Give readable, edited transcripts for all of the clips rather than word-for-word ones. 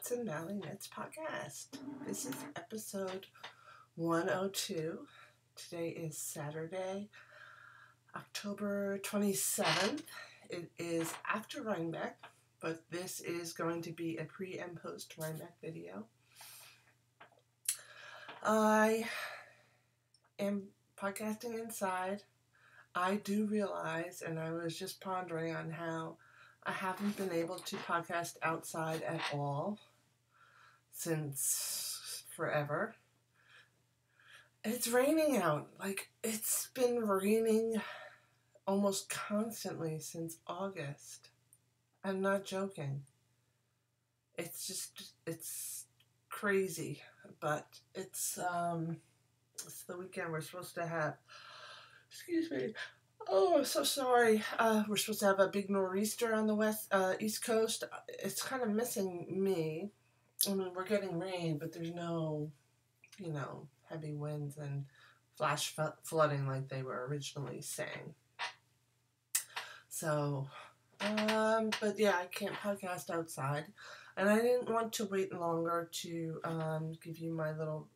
Hudson Valley Knits podcast. This is episode 102. Today is Saturday, October 27th. It is after Rhinebeck, but this is going to be a pre and post Rhinebeck video. I am podcasting inside. I do realize, and I was just pondering on how I haven't been able to podcast outside at all since forever. It's raining out. It's been raining almost constantly since August. I'm not joking. It's crazy, but it's the weekend. We're supposed to have, excuse me. Oh, I'm so sorry. We're supposed to have a big nor'easter on the East Coast. It's kind of missing me. I mean, we're getting rain, but there's no, heavy winds and flash flooding like they were originally saying. So, but yeah, I can't podcast outside. And I didn't want to wait longer to give you my little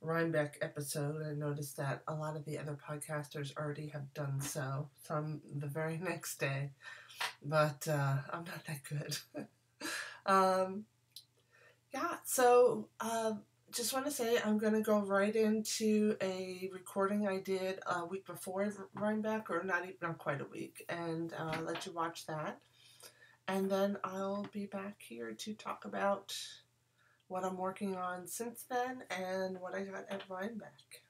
Rhinebeck episode. I noticed that a lot of the other podcasters already have done so, some the very next day, but I'm not that good. Just want to say I'm going to go right into a recording I did a week before Rhinebeck, or not quite a week, and let you watch that, and then I'll be back here to talk about what I'm working on since then, and what I got at Rhinebeck.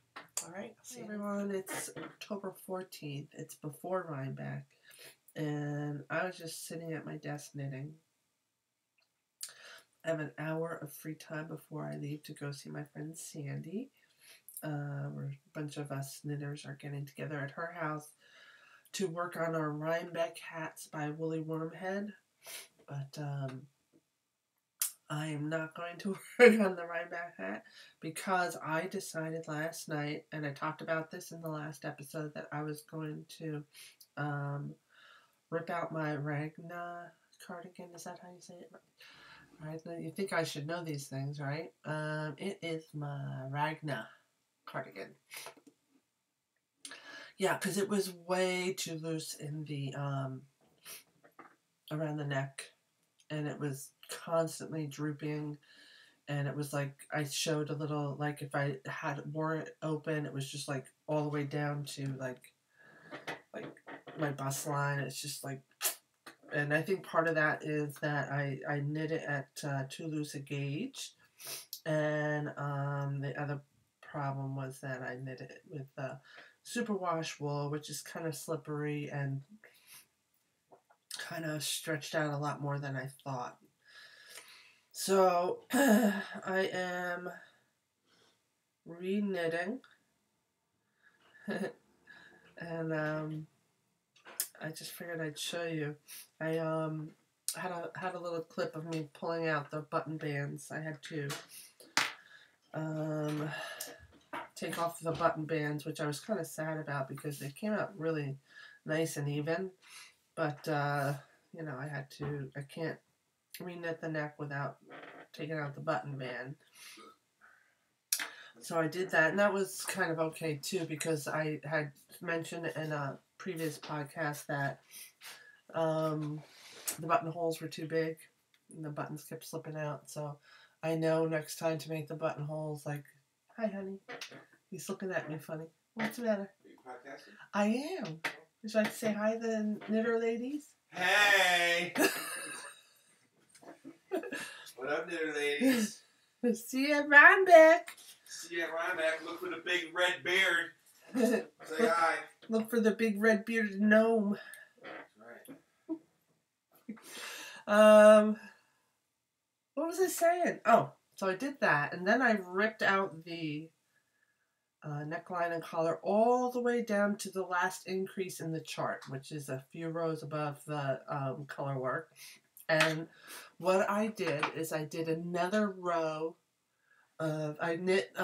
Alright, see everyone, it's October 14th, it's before Rhinebeck, and I was just sitting at my desk knitting. I have an hour of free time before I leave to go see my friend Sandy. A bunch of us knitters are getting together at her house to work on our Rhinebeck hats by Woolly Wormhead, but I am not going to work on the Rhinebeck hat because I decided last night, and I talked about this in the last episode, that I was going to rip out my Ragna cardigan. Is that how you say it? Ragna. You think I should know these things, right? It is my Ragna cardigan. Yeah, because it was way too loose in the around the neck, and it was constantly drooping, and it was like I showed a little, like if I had wore it open, it was just like all the way down to like my bust line. It's just like, and I think part of that is that I knit it at too loose a gauge, and the other problem was that I knit it with superwash wool, which is kind of slippery and kind of stretched out a lot more than I thought. So I am re-knitting, and I just figured I'd show you. I had a little clip of me pulling out the button bands. I had to take off the button bands, which I was kind of sad about because they came out really nice and even, but I can't re-knit the neck without taking out the button band. So I did that, and that was kind of okay too, because I had mentioned in a previous podcast that the buttonholes were too big and the buttons kept slipping out. So I know next time to make the buttonholes like, hi honey, he's looking at me funny. What's the matter? Are you podcasting? I am. Would you like to say hi to the knitter ladies? Hey! What up, knitter ladies? See you at Rhinebeck. See you at Rhinebeck. Look for the big red beard. Say hi. Look for the big red bearded gnome. That's right. What was I saying? Oh, so I did that, and then I ripped out the neckline and collar all the way down to the last increase in the chart, which is a few rows above the color work. And what I did is I did another row of, I knit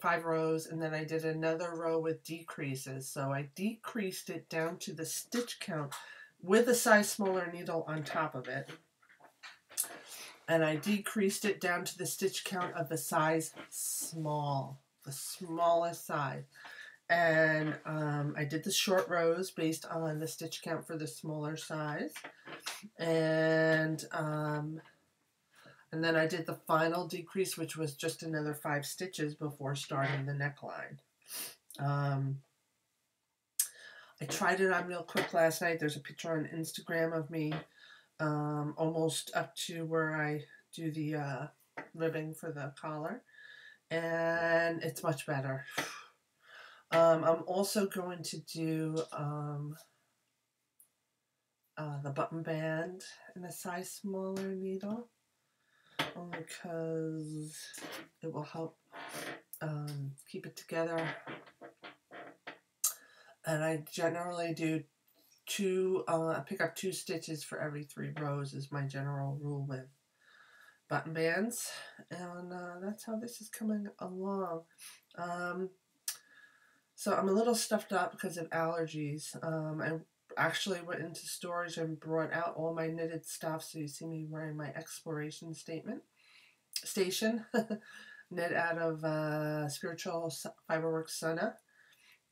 5 rows, and then I did another row with decreases. So I decreased it down to the stitch count with a size smaller needle on top of it. And I decreased it down to the stitch count of the size small, the smallest size. And I did the short rows based on the stitch count for the smaller size. And then I did the final decrease, which was just another 5 stitches before starting the neckline. I tried it on real quick last night. There's a picture on Instagram of me almost up to where I do the ribbing for the collar. And it's much better. I'm also going to do the button band in a size smaller needle, only because it will help keep it together. And I generally do pick up 2 stitches for every 3 rows is my general rule with button bands. And that's how this is coming along. So I'm a little stuffed up because of allergies. I actually went into storage and brought out all my knitted stuff. So you see me wearing my exploration station, knit out of Spiritual Fiberworks Sana,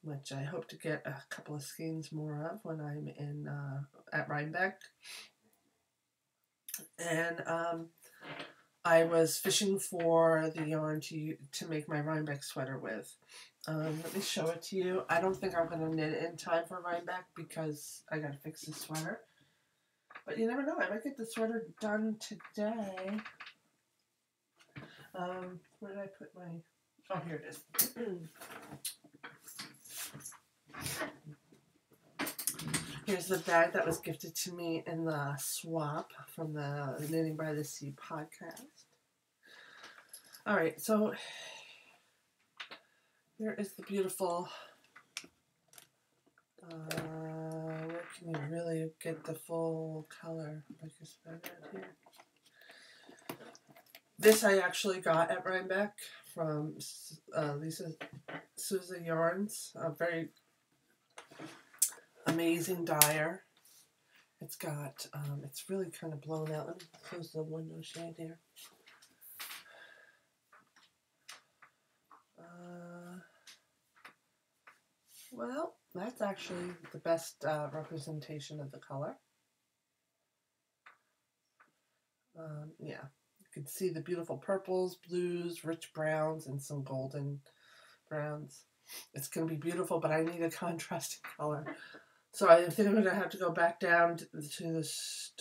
which I hope to get a couple of skeins more of when I'm in at Rhinebeck. And I was fishing for the yarn to make my Rhinebeck sweater with. Let me show it to you. I don't think I'm going to knit it in time for Rhinebeck because I got to fix the sweater. But you never know. I might get the sweater done today. Where did I put my... Oh, here it is. Here's the bag that was gifted to me in the swap from the Knitting by the Sea podcast. All right, so here is the beautiful, where can you really get the full color? I guess right here. This I actually got at Rhinebeck from Sousa Yarns, a very amazing dyer. It's got, it's really kind of blown out. Let me close the window shade here. Well, that's actually the best representation of the color. Yeah, you can see the beautiful purples, blues, rich browns, and some golden browns. It's going to be beautiful, but I need a contrasting color. So I think I'm going to have to go back down to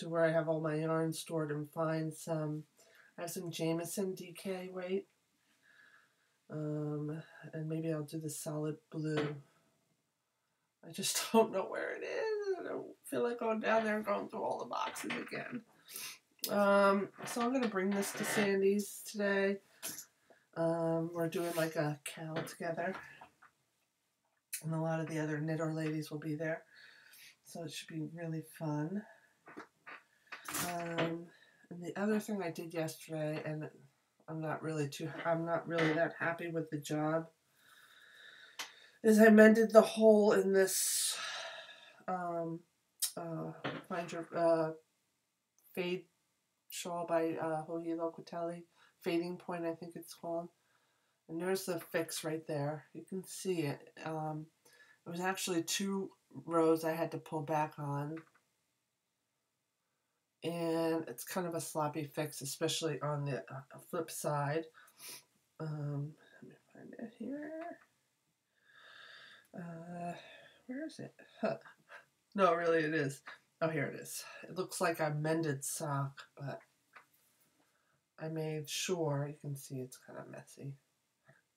where I have all my yarn stored and find some. I have some Jameson DK weight. And maybe I'll do the solid blue. I just don't know where it is. I don't feel like going down there and going through all the boxes again. So I'm going to bring this to Sandy's today. We're doing like a cow together. And a lot of the other knitter ladies will be there. So it should be really fun. And the other thing I did yesterday, and I'm not really that happy with the job, is I mended the hole in this find your fade shawl by Hohi Locatelli, Fading Point I think it's called. And there's the fix right there. You can see it. It was actually 2 rows I had to pull back on. And it's kind of a sloppy fix, especially on the flip side. Let me find it here. Where is it? Huh. No, really it is. Oh, here it is. It looks like a mended sock, but I made sure, you can see it's kind of messy.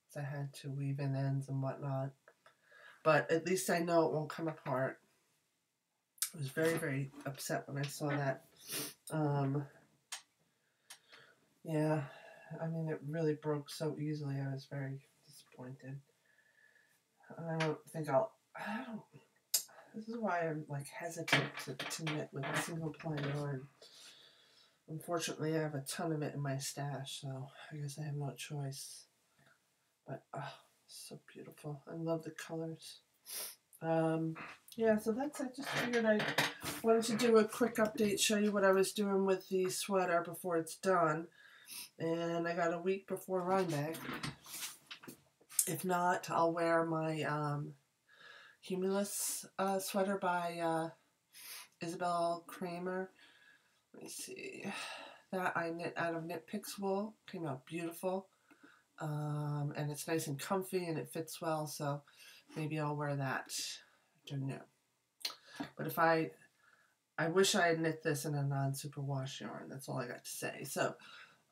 So I had to weave in ends and whatnot. But at least I know it won't come apart. I was very, very upset when I saw that. Yeah, I mean, it really broke so easily. I was very disappointed. I don't think this is why I'm like hesitant to knit with a single ply yarn. Unfortunately, I have a ton of it in my stash, so I guess I have no choice. But, oh, so beautiful. I love the colors. Yeah, so I just figured I'd wanted to do a quick update, show you what I was doing with the sweater before it's done. And I got a week before Rhinebeck. If not, I'll wear my Humulus sweater by Isabel Kramer. Let me see. That I knit out of Knit Picks wool. Came out beautiful. And it's nice and comfy and it fits well, so maybe I'll wear that. I don't know. But if I wish I had knit this in a non-superwash yarn. That's all I got to say. So,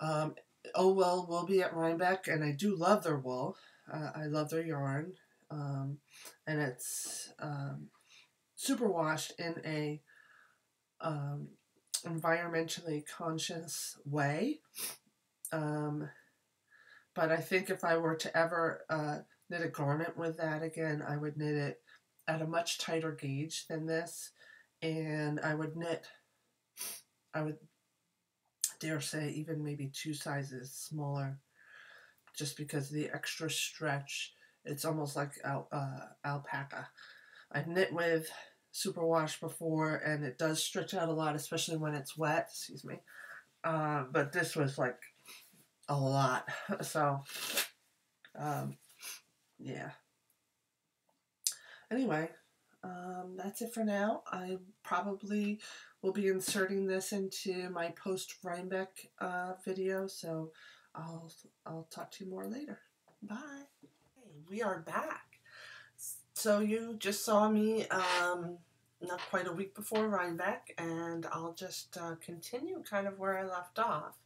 Oh Well will be at Rhinebeck, and I do love their wool. I love their yarn, and it's superwashed in a environmentally conscious way. But I think if I were to ever knit a garment with that again, I would knit it at a much tighter gauge than this, and I would dare say even maybe 2 sizes smaller, just because of the extra stretch. It's almost like alpaca. I've knit with superwash before, and it does stretch out a lot, especially when it's wet. Excuse me. But this was like a lot. So, yeah. Anyway, that's it for now. I probably will be inserting this into my post-Rhinebeck video, so I'll talk to you more later. Bye. Hey, we are back. So you just saw me not quite a week before Rhinebeck, and I'll just continue kind of where I left off.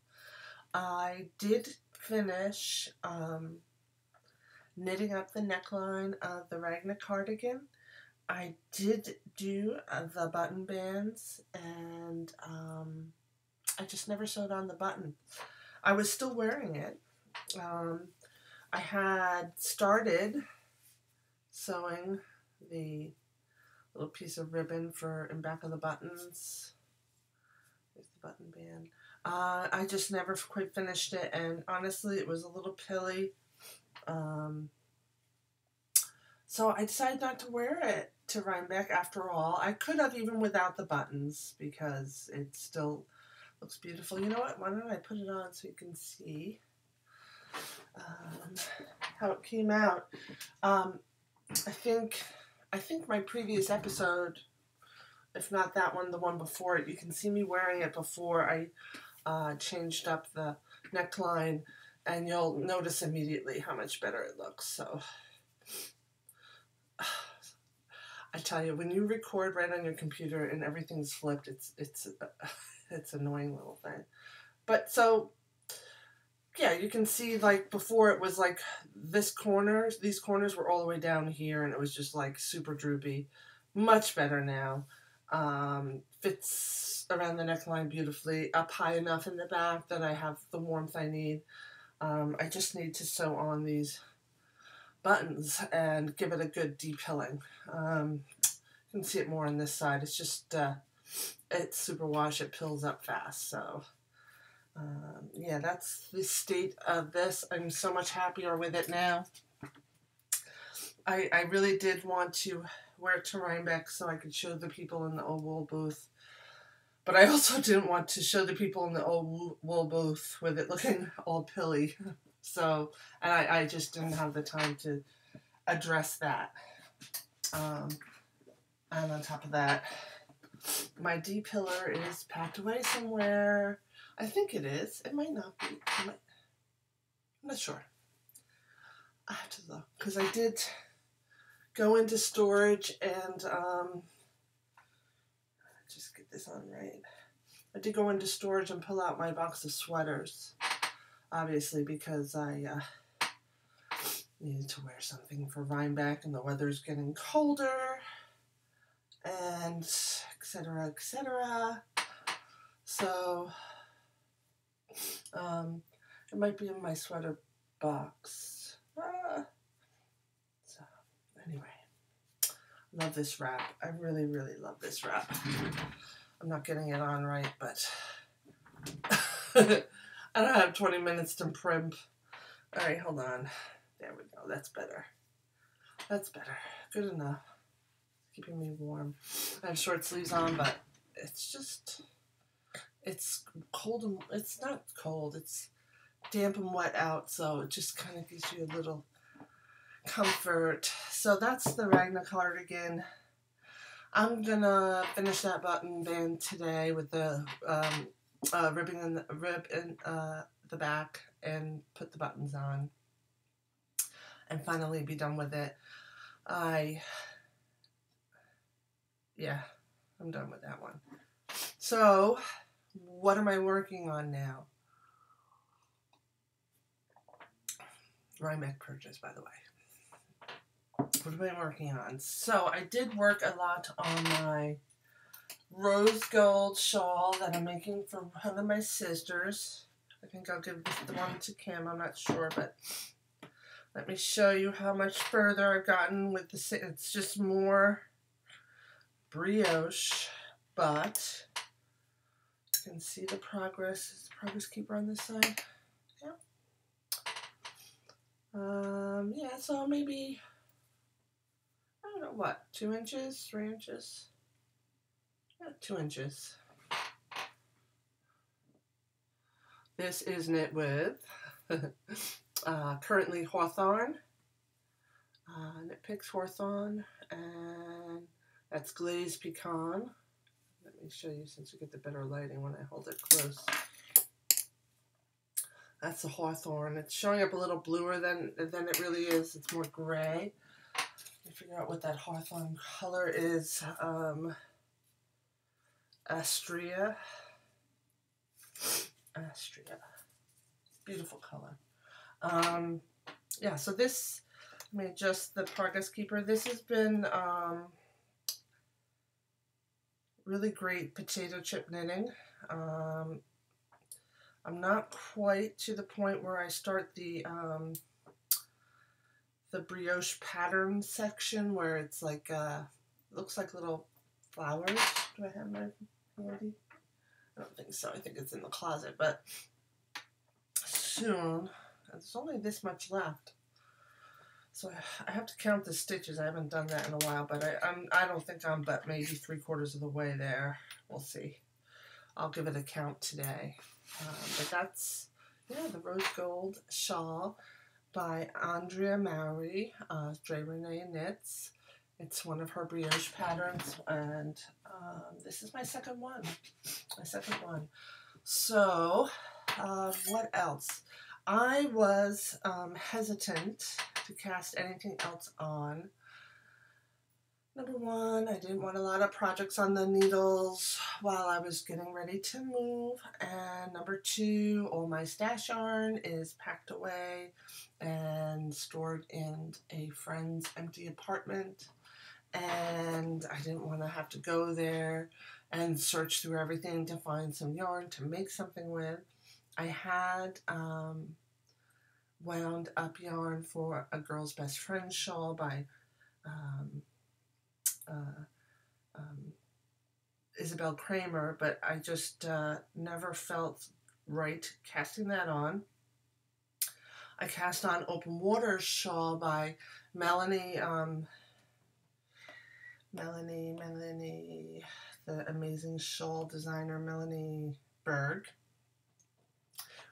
I did finish knitting up the neckline of the Ragna cardigan. I did do the button bands, and I just never sewed on the button. I was still wearing it. I had started sewing the little piece of ribbon for in back of the buttons. There's the button band. I just never quite finished it, and honestly it was a little pilly. So I decided not to wear it to Rhinebeck after all. I could have even without the buttons, because it still looks beautiful. You know what? Why don't I put it on so you can see how it came out. I think my previous episode, if not that one, the one before it, you can see me wearing it before I changed up the neckline, and you'll notice immediately how much better it looks. So I tell you, when you record right on your computer and everything's flipped, it's an annoying little thing. But so yeah, you can see, like, before it was like these corners were all the way down here, and it was just like super droopy. Much better now. Fits around the neckline beautifully, up high enough in the back that I have the warmth I need. I just need to sew on these buttons and give it a good deep pilling. You can see it more on this side. It's just it's superwash. It pills up fast. So yeah, that's the state of this. I'm so much happier with it now. I really did want to wear it to Rhinebeck so I could show the people in the old wool booth. But I also didn't want to show the people in the old wool booth with it looking all pilly. So, and I just didn't have the time to address that. And on top of that, my D-pillar is packed away somewhere. I think it is. It might not be. I'm not sure. I have to look, because I did go into storage and just get this on right. I did go into storage and pull out my box of sweaters, obviously, because I needed to wear something for Rhinebeck, and the weather's getting colder, and etc., etc. So it might be in my sweater box. So anyway, love this wrap. I really, really love this wrap. I'm not getting it on right, but I don't have 20 minutes to primp. All right, hold on. There we go. That's better. That's better. Good enough. Keeping me warm. I have short sleeves on, but it's just, it's cold and, it's not cold, it's damp and wet out, so it just kind of gives you a little comfort. So that's the Ragna cardigan. I'm gonna finish that button band today with the ribbing in the back and put the buttons on and finally be done with it. Yeah, I'm done with that one. So what am I working on now? Rhinebeck purchase, by the way. What am I working on? So I did work a lot on my rose gold shawl that I'm making for one of my sisters. I think I'll give the one to Kim, I'm not sure, but let me show you how much further I've gotten with the, it's just more brioche, but you can see the progress. Is the progress keeper on this side? Yeah. Yeah, so maybe, I don't know what, 2 inches, 3 inches? Yeah, 2 inches. This is knit with currently Hawthorn, Knit Picks Hawthorn, and that's glazed pecan. Let me show you since you get the better lighting when I hold it close. That's the Hawthorn. It's showing up a little bluer than it really is. It's more gray. Let me figure out what that Hawthorn color is. Astrea. Beautiful color. Yeah, so this, I mean, just the progress keeper. This has been really great potato chip knitting. I'm not quite to the point where I start the brioche pattern section where it's like looks like little flowers. Do I have my handy? I don't think so. I think it's in the closet, but soon. There's only this much left, so I have to count the stitches. I haven't done that in a while, but I don't think I'm but maybe 3/4 of the way there. We'll see. I'll give it a count today. But that's, yeah, the Rose Gold Shawl by Andrea Mowry, Dre Renee Knits. It's one of her brioche patterns, and this is my second one. So, what else? I was hesitant to cast anything else on. Number one, I didn't want a lot of projects on the needles while I was getting ready to move. And number two, all my stash yarn is packed away and stored in a friend's empty apartment. And I didn't want to have to go there and search through everything to find some yarn to make something with. I had wound up yarn for a girl's best friend shawl by Isabel Kramer, but I just never felt right casting that on. I cast on Open Water Shawl by Melanie, the amazing shawl designer Melanie Berg,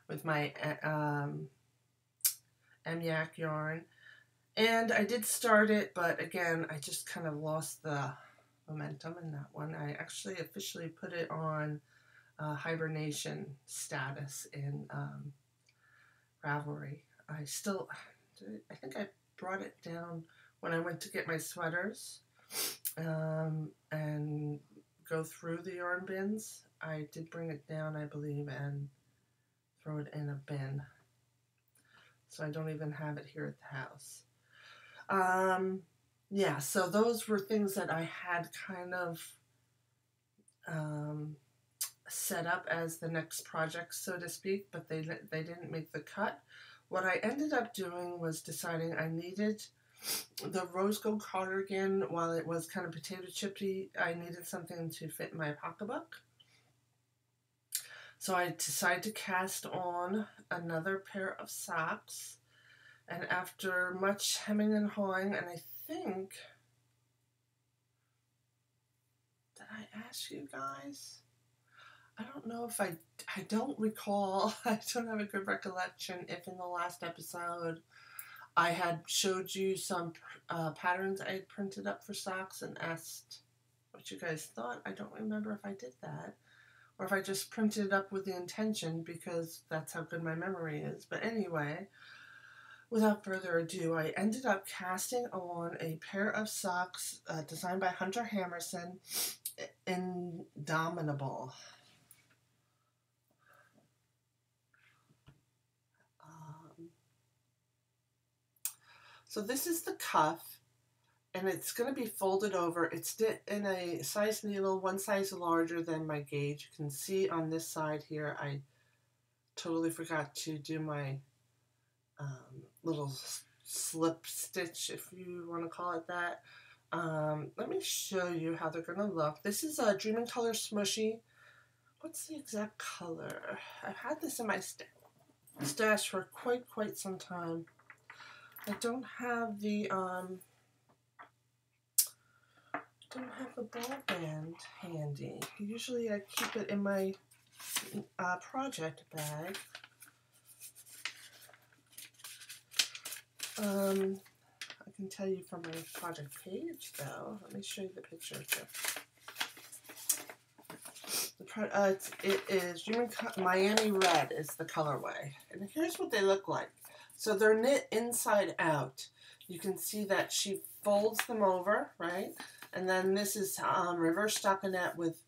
with my Amyak yarn. And I did start it, but again, I just kind of lost the momentum in that one. I actually officially put it on hibernation status in Ravelry. I think I brought it down when I went to get my sweaters and go through the yarn bins. I did bring it down, I believe, and throw it in a bin. So I don't even have it here at the house. Yeah, so those were things that I had kind of set up as the next project, so to speak, but they didn't make the cut. What I ended up doing was deciding I needed the rose gold cardigan. While it was kind of potato chippy, I needed something to fit in my pocketbook. So I decided to cast on another pair of socks. And after much hemming and hawing, and I think, did I add stash, you guys. I don't know if I don't recall, I don't have a good recollection if in the last episode I had showed you some patterns I had printed up for socks and asked what you guys thought. I don't remember if I did that or if I just printed it up with the intention because that's how good my memory is. But anyway, without further ado, I ended up casting on a pair of socks designed by Hunter Hammerson, Indomitable. So this is the cuff, and it's going to be folded over. It's in a size needle, one size larger than my gauge. You can see on this side here, I totally forgot to do my little slip stitch, if you want to call it that. Let me show you how they're going to look. This is a Dream in Color Smushy. What's the exact color? I've had this in my stash for quite some time. I don't have the ball band handy. Usually I keep it in my project bag. I can tell you from my project page though. Let me show you the picture here. It is Miami Red is the colorway, and here's what they look like. So they're knit inside out. You can see that she folds them over, right? And then this is reverse stockinette with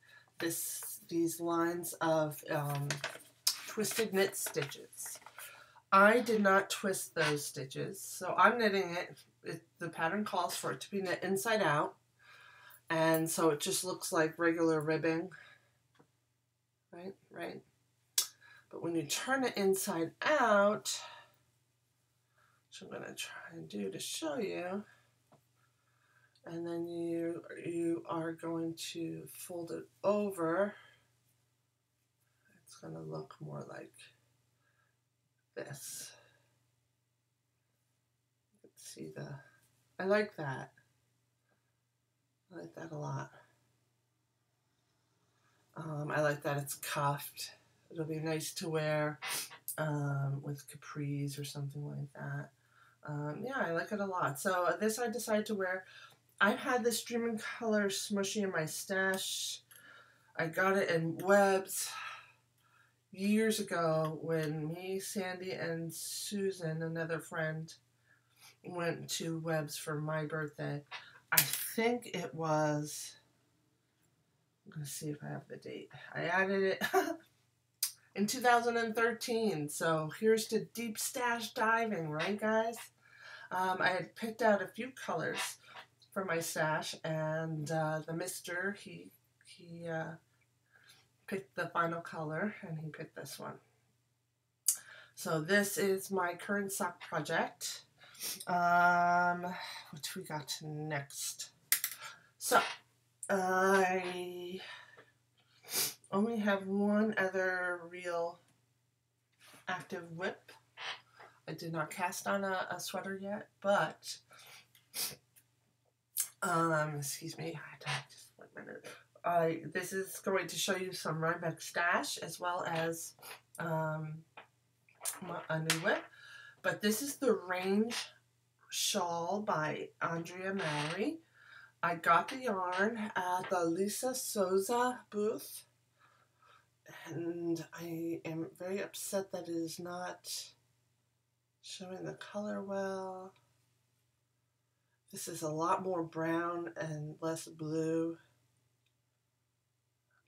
these lines of twisted knit stitches. I did not twist those stitches, so I'm knitting it. The pattern calls for it to be knit inside out, and so it just looks like regular ribbing, right? But when you turn it inside out, which I'm going to try and do to show you, and then you are going to fold it over. It's going to look more like this. Let's see I like that. I like that a lot. I like that it's cuffed. It'll be nice to wear with capris or something like that. Yeah, I like it a lot. So this I decided to wear. I've had this Dream in Color Smushy in my stash. I got it in Webs years ago when me, Sandy, and Susan, another friend, went to Webs for my birthday. I think it was, I'm going to see if I have the date. I added it in 2013. So here's to deep stash diving, right guys? I had picked out a few colors for my stash, and the mister, he picked the final color, and he picked this one. So this is my current sock project. What we got next? So I only have one other real active whip. I did not cast on a sweater yet, but excuse me, just 1 minute. This is going to show you some Rhinebeck stash as well as a new whip. But this is the Range Shawl by Andrea Mowry. I got the yarn at the Lisa Souza booth, and I am very upset that it is not showing the color well. This is a lot more brown and less blue,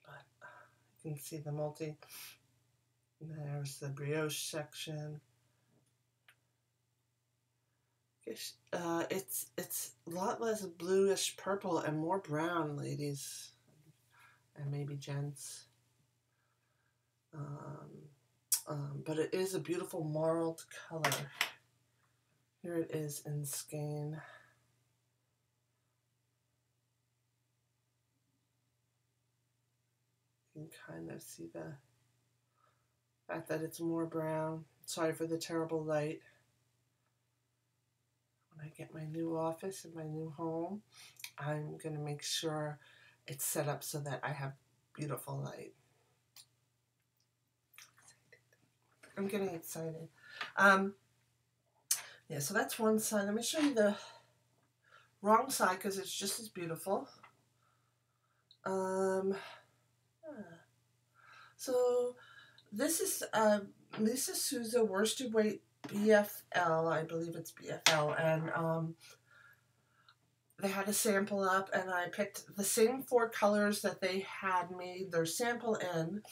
but you can see the multi. There's the brioche section. It's a lot less bluish purple and more brown, ladies, and maybe gents. But it is a beautiful marled color. Here it is in skein. You can kind of see the fact that it's more brown. Sorry for the terrible light. When I get my new office and my new home, I'm going to make sure it's set up so that I have beautiful light. I'm getting excited. Yeah, so that's one side. Let me show you the wrong side because it's just as beautiful. So this is Lisa Souza worsted weight BFL. I believe it's BFL, and they had a sample up, and I picked the same 4 colors that they had made their sample in.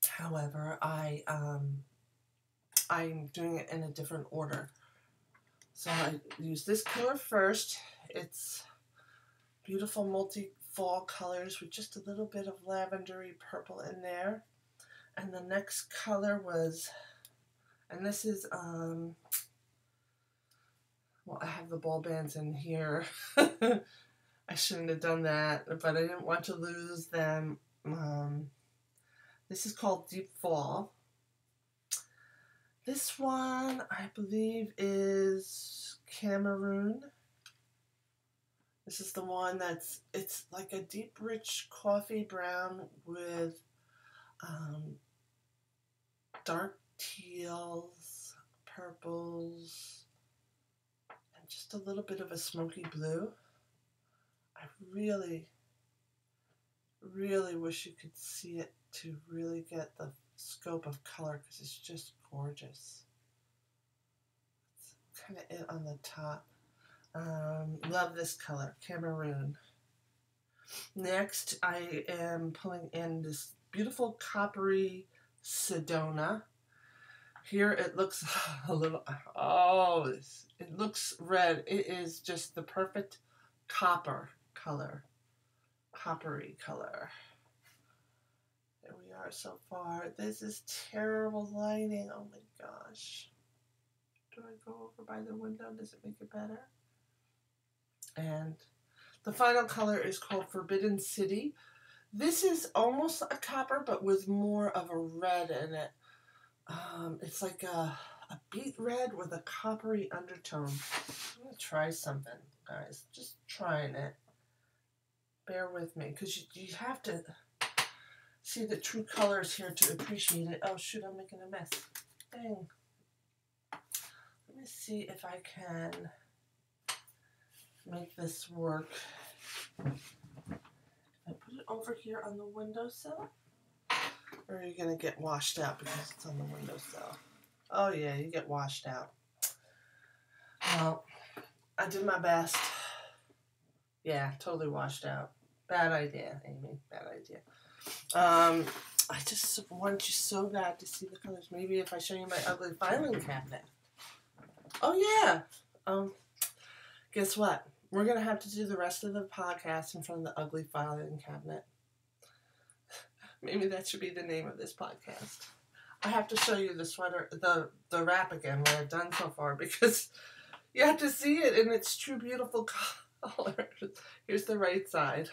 However, I'm doing it in a different order. So I use this color first. It's beautiful multi-fall colors with just a little bit of lavendery purple in there. And the next color was, and this is, well, I have the ball bands in here. I shouldn't have done that, but I didn't want to lose them. This is called Deep Fall. This one, I believe, is Cameroon. This is the one it's like a deep, rich coffee brown with dark teals, purples, and just a little bit of a smoky blue. I really, really wish you could see it to really get the scope of color because it's just gorgeous. It's kind of it on the top. Love this color, Cameroon. Next, I am pulling in this beautiful coppery Sedona. Here it looks a little, oh, it looks red. It is just the perfect copper color, coppery color. There we are so far. This is terrible lighting. Oh my gosh. Do I go over by the window? Does it make it better? And the final color is called Forbidden City. This is almost a copper, but with more of a red in it. It's like a beet red with a coppery undertone. I'm going to try something, guys. Just trying it. Bear with me, because you have to see the true colors here to appreciate it. Oh, shoot, I'm making a mess. Dang. Let me see if I can make this work. I put it over here on the windowsill, or are you going to get washed out because it's on the windowsill? Oh yeah, you get washed out. Well, I did my best. Yeah, totally washed out. Bad idea, Amy. Bad idea. I just want you so bad to see the colors. Maybe if I show you my ugly filing cabinet. Oh yeah. Guess what? We're going to have to do the rest of the podcast in front of the ugly filing cabinet. Maybe that should be the name of this podcast. I have to show you the sweater, the wrap again, what I've done so far, because you have to see it in its true beautiful color. Here's the right side.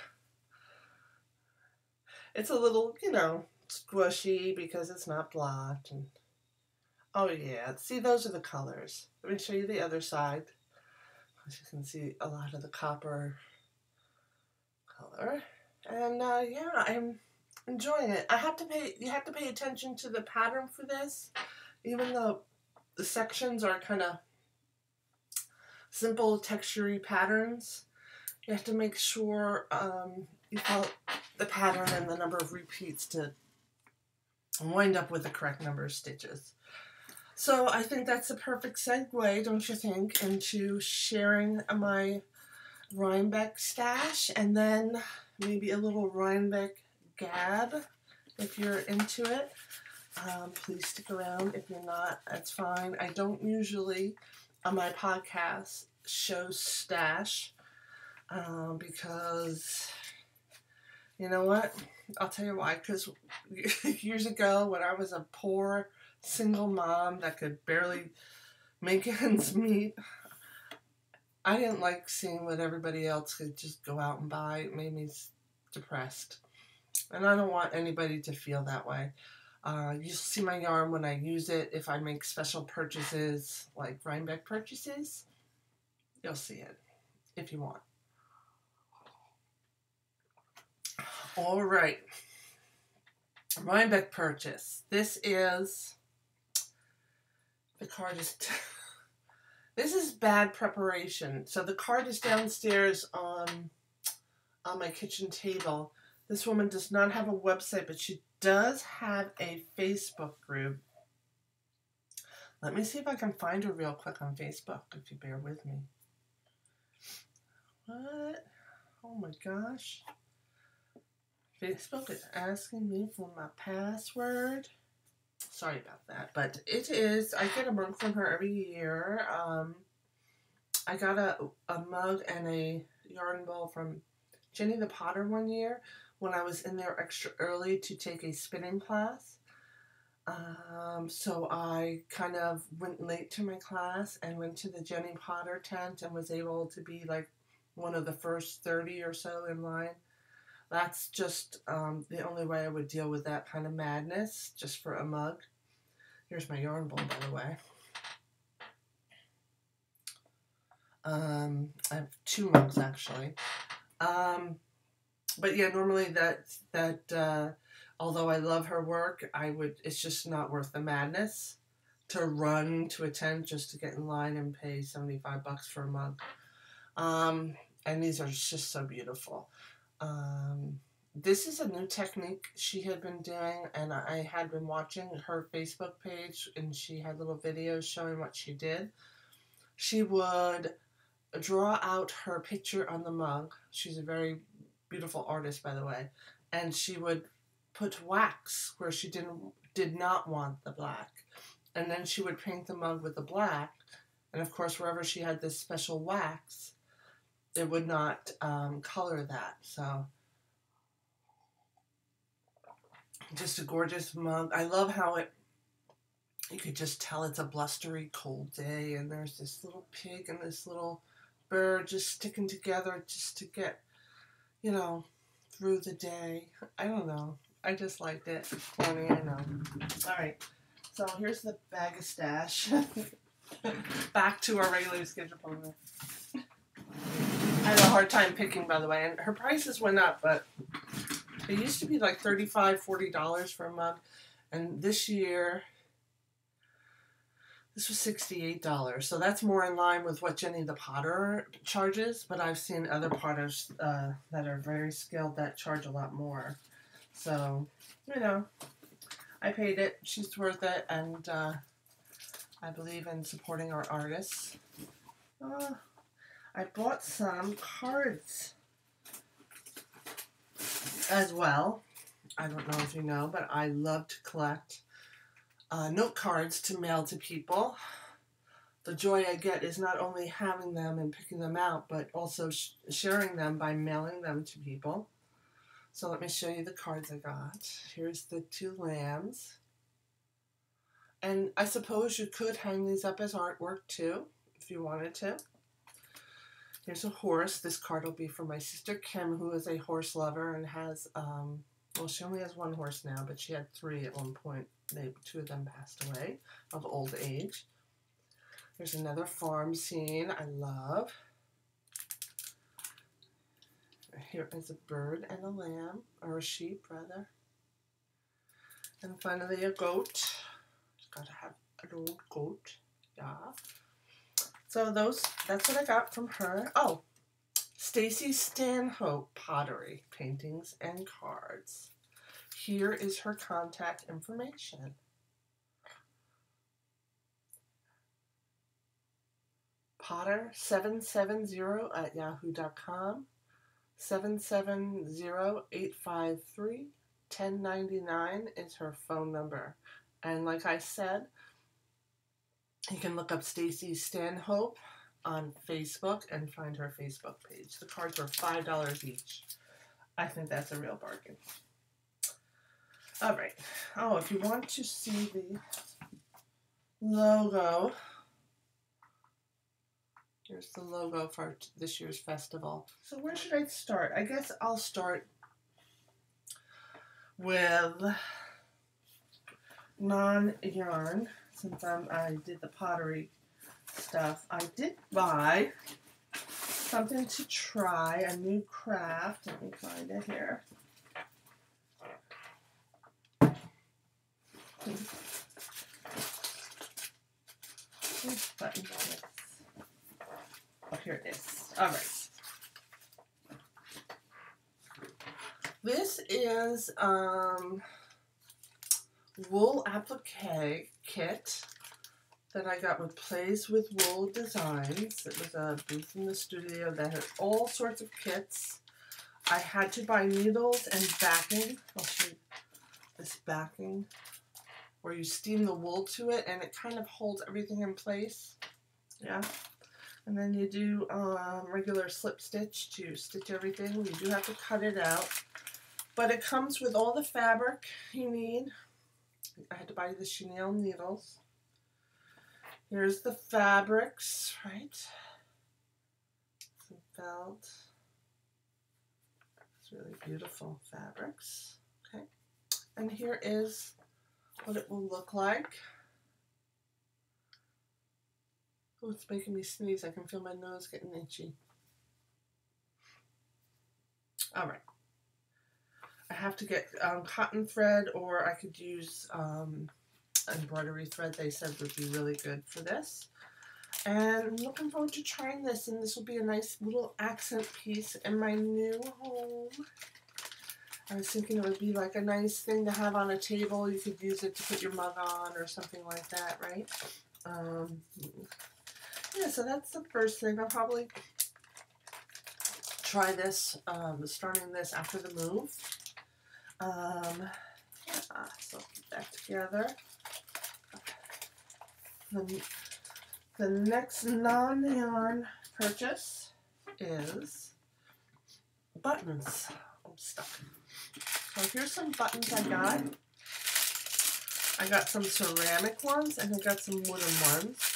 It's a little, squishy because it's not blocked. And oh yeah, see, those are the colors. Let me show you the other side. As you can see, a lot of the copper color. And yeah, I'm enjoying it. You have to pay attention to the pattern for this. Even though the sections are kind of simple textury patterns, you have to make sure you follow the pattern and the number of repeats to wind up with the correct number of stitches. So I think that's a perfect segue, don't you think, into sharing my Rhinebeck stash, and then maybe a little Rhinebeck gab if you're into it. Please stick around. If you're not, that's fine. I don't usually on my podcast show stash because you know what? I'll tell you why. Because years ago, when I was a poor single mom that could barely make ends meet, I didn't like seeing what everybody else could just go out and buy. It made me depressed. And I don't want anybody to feel that way. You'll see my yarn when I use it. If I make special purchases, like Rhinebeck purchases, you'll see it if you want. All right. Rhinebeck purchase. This is, the card is, this is bad preparation. So the card is downstairs on my kitchen table. This woman does not have a website, but she does have a Facebook group. Let me see if I can find her real quick on Facebook, if you bear with me. What? Oh my gosh. Facebook is asking me for my password. Sorry about that, but it is, I get a mug from her every year. I got a mug and a yarn bowl from Jenny the Potter one year when I was in there extra early to take a spinning class. So I kind of went late to my class and went to the Jenny Potter tent and was able to be like one of the first 30 or so in line. That's just the only way I would deal with that kind of madness, just for a mug. Here's my yarn bowl, by the way. I have 2 mugs, actually. But yeah, normally although I love her work, it's just not worth the madness to run to a tent just to get in line and pay $75 for a mug. And these are just so beautiful. This is a new technique she had been doing, and I had been watching her Facebook page, and she had little videos showing what she did. She would draw out her picture on the mug. She's a very beautiful artist, by the way. And she would put wax where she did not want the black. And then she would paint the mug with the black. And of course, wherever she had this special wax, it would not color that. So, just a gorgeous mug. I love how you could just tell it's a blustery, cold day, and there's this little pig and this little bird just sticking together just to get, you know, through the day. I don't know. I just liked it. Corny, I know. All right. So here's the bag of stash. Back to our regular schedule program. I had a hard time picking, by the way, and her prices went up, but it used to be like $35, $40 for a mug, and this year, this was $68. So that's more in line with what Jenny the Potter charges, but I've seen other potters that are very skilled that charge a lot more. So, you know, I paid it. She's worth it, and I believe in supporting our artists. I bought some cards as well. I don't know if you know, but I love to collect note cards to mail to people. The joy I get is not only having them and picking them out, but also sharing them by mailing them to people. So let me show you the cards I got. Here's the 2 lambs. And I suppose you could hang these up as artwork too, if you wanted to. Here's a horse. This card will be for my sister Kim, who is a horse lover and has, well, she only has 1 horse now, but she had 3 at one point. 2 of them passed away of old age. There's another farm scene I love. Here is a bird and a lamb, or a sheep rather. And finally a goat. Gotta have an old goat. Yeah. So that's what I got from her. Oh, Stacy Stanhope pottery, paintings and cards. Here is her contact information. Potter770@yahoo.com. 770-853-1099 is her phone number. And like I said, you can look up Stacy Stanhope on Facebook and find her Facebook page. The cards were $5 each. I think that's a real bargain. All right. Oh, if you want to see the logo, here's the logo for this year's festival. So where should I start? I guess I'll start with non-yarn, since I did the pottery stuff. I did buy something to try, a new craft. Let me find it here. All right. This is wool applique kit that I got with Plays with Wool Designs. It was a booth in the studio that had all sorts of kits. I had to buy needles and backing. I'll show you this backing where you steam the wool to it and it kind of holds everything in place. Yeah. And then you do regular slip stitch to stitch everything. You do have to cut it out. But it comes with all the fabric you need. I had to buy the chenille needles. Here's the fabrics, right? Some felt. It's really beautiful fabrics. Okay. And here is what it will look like. Oh, it's making me sneeze. I can feel my nose getting itchy. All right. I have to get cotton thread, or I could use embroidery thread. They said would be really good for this. And I'm looking forward to trying this, and this will be a nice little accent piece in my new home. I was thinking it would be like a nice thing to have on a table. You could use it to put your mug on or something like that, right? Yeah, so that's the first thing. I'll probably try this, starting this after the move. Yeah, so I'll put that together. The next non-yarn purchase is buttons. I'm stuck. So here's some buttons I got. I got some ceramic ones and I got some wooden ones.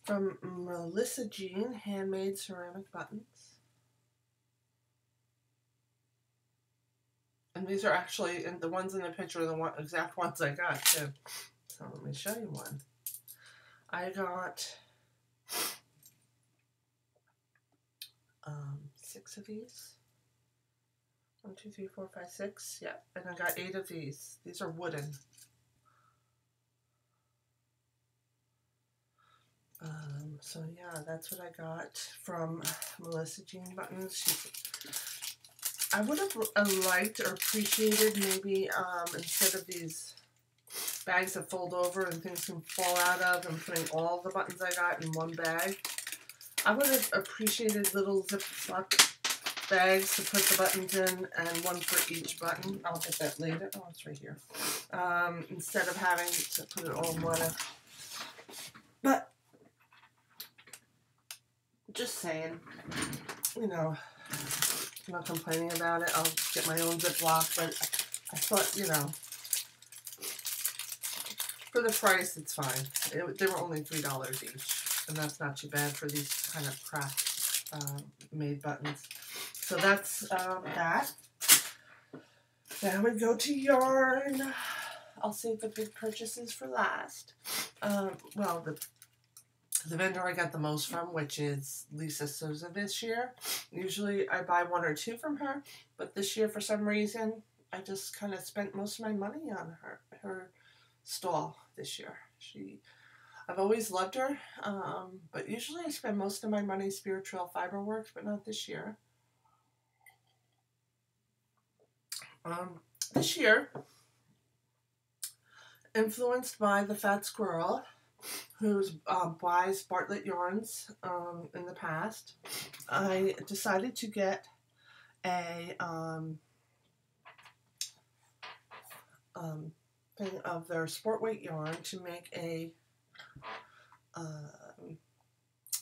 From Melissa Jean, handmade ceramic buttons. And these are actually, and the ones in the picture are the exact ones I got too. So let me show you one. I got 6 of these. 1, 2, 3, 4, 5, 6. Yeah, and I got 8 of these. These are wooden. So yeah, that's what I got from Melissa Jean Buttons. I would have liked or appreciated maybe instead of these bags that fold over and things can fall out of and putting all the buttons I got in one bag, I would have appreciated little Ziploc bags to put the buttons in and one for each button. I'll get that later. Oh, it's right here. Instead of having to put it all in one. But just saying, you know, I'm not complaining about it. I'll get my own Ziploc, but I thought, you know, for the price, it's fine. They were only $3 each, and that's not too bad for these kind of craft made buttons. So that's that. Now we go to yarn. I'll save the big purchases for last. Well, the vendor I got the most from, which is Lisa Souza this year. Usually I buy 1 or 2 from her, but this year for some reason I just kind of spent most of my money on her stall this year. I've always loved her, but usually I spend most of my money Spirit Trail Fiberworks, but not this year. This year, influenced by the Fat Squirrel, who buys Bartlett yarns in the past, I decided to get a thing of their sport weight yarn to make a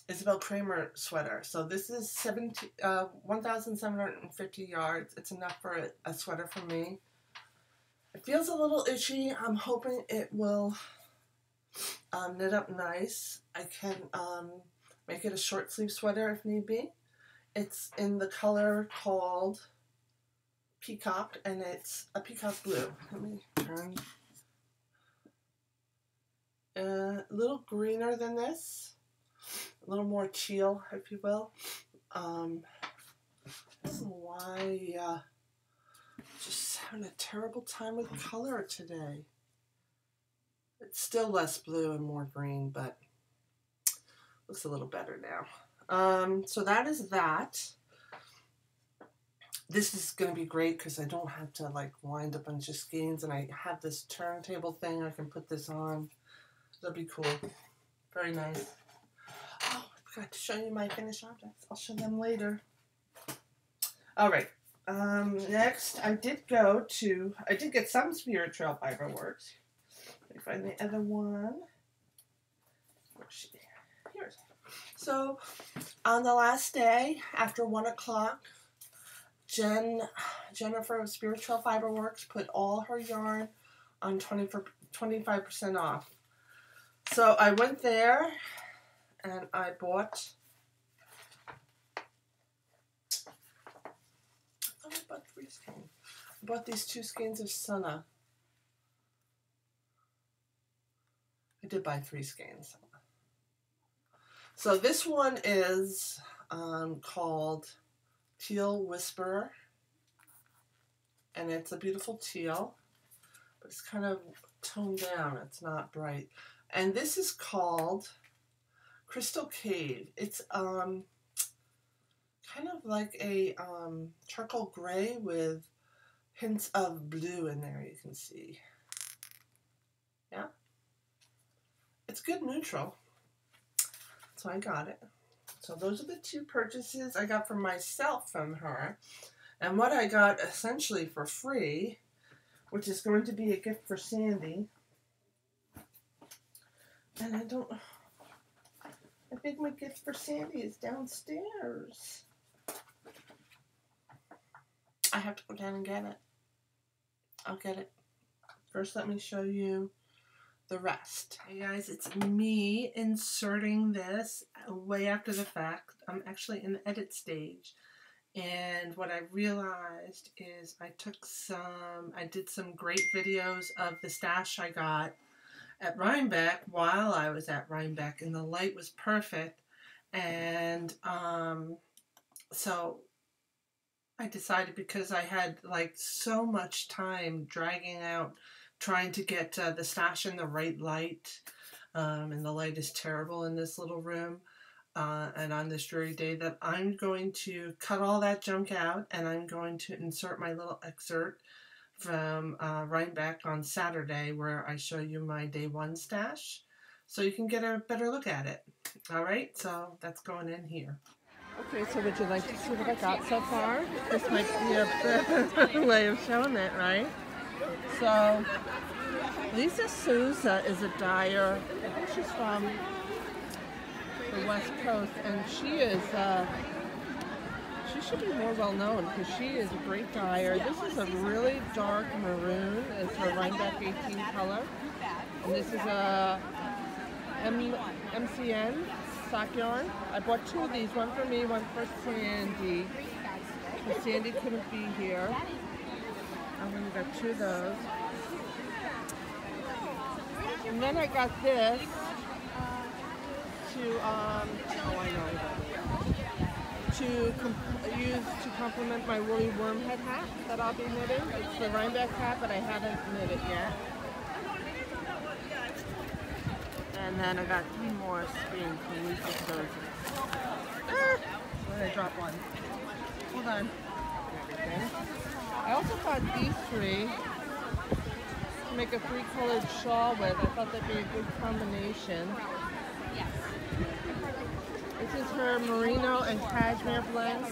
Isabel Kramer sweater. So this is 1,750 yards. It's enough for a sweater for me. It feels a little itchy. I'm hoping it will knit up nice. I can make it a short sleeve sweater if need be. It's in the color called Peacock, and it's a peacock blue. Let me turn. A little greener than this. A little more teal, if you will. I don't know why. Just having a terrible time with color today. It's still less blue and more green, but looks a little better now. So that is that. This is going to be great because I don't have to like wind a bunch of skeins, and I have this turntable thing I can put this on. That'll be cool. Very nice. Oh, I forgot to show you my finished objects. I'll show them later. All right. Next, I did get some Spirit Trail Fiber Works. Let me find the other one. Where's she? Here's. So, on the last day, after 1 o'clock, Jennifer of Spirit Trail Fiber Works put all her yarn on 25% off. So I went there and I bought. I bought 3 skeins. I bought these 2 skeins of Sunna. I did buy 3 skeins. So this one is called Teal Whisperer, and it's a beautiful teal, but it's kind of toned down. It's not bright. And this is called Crystal Cave. It's kind of like a charcoal gray with hints of blue in there, you can see. Yeah? It's good neutral. So I got it. So those are the 2 purchases I got for myself from her. And what I got essentially for free, which is going to be a gift for Sandy. And I think my gift for Sandy is downstairs. I have to go down and get it. I'll get it. First, let me show you the rest. Hey guys, it's me inserting this way after the fact. I'm actually in the edit stage. And what I realized is I did some great videos of the stash I got at Rhinebeck while I was at Rhinebeck, and the light was perfect. And so I decided, because I had like so much time dragging out trying to get the stash in the right light, and the light is terrible in this little room, and on this dreary day, that I'm going to cut all that junk out, and I'm going to insert my little excerpt from Rhinebeck on Saturday, where I show you my day 1 stash, so you can get a better look at it. All right, so that's going in here. Okay, so would you like to see what I got so far? This might be a better way of showing it, right? So, Lisa Souza is a dyer. I think she's from the West Coast, and she should be more well known because she is a great dyer. This is a really dark maroon. It's her Rhinebeck 18 color. And this is a MCN sock yarn. I bought 2 of these, one for me, one for Sandy. Because Sandy couldn't be here. I'm going to get 2 of those. And then I got this to, use to complement my woolly wormhead hat that I'll be knitting. It's the Rhinebeck hat, but I haven't knit it yet. And then I got 3 more skeins from Lisa Souza. Where did I drop one? Hold on. Everything. I also got these 3 to make a 3-colored shawl with. I thought that'd be a good combination. This is her merino and cashmere blend.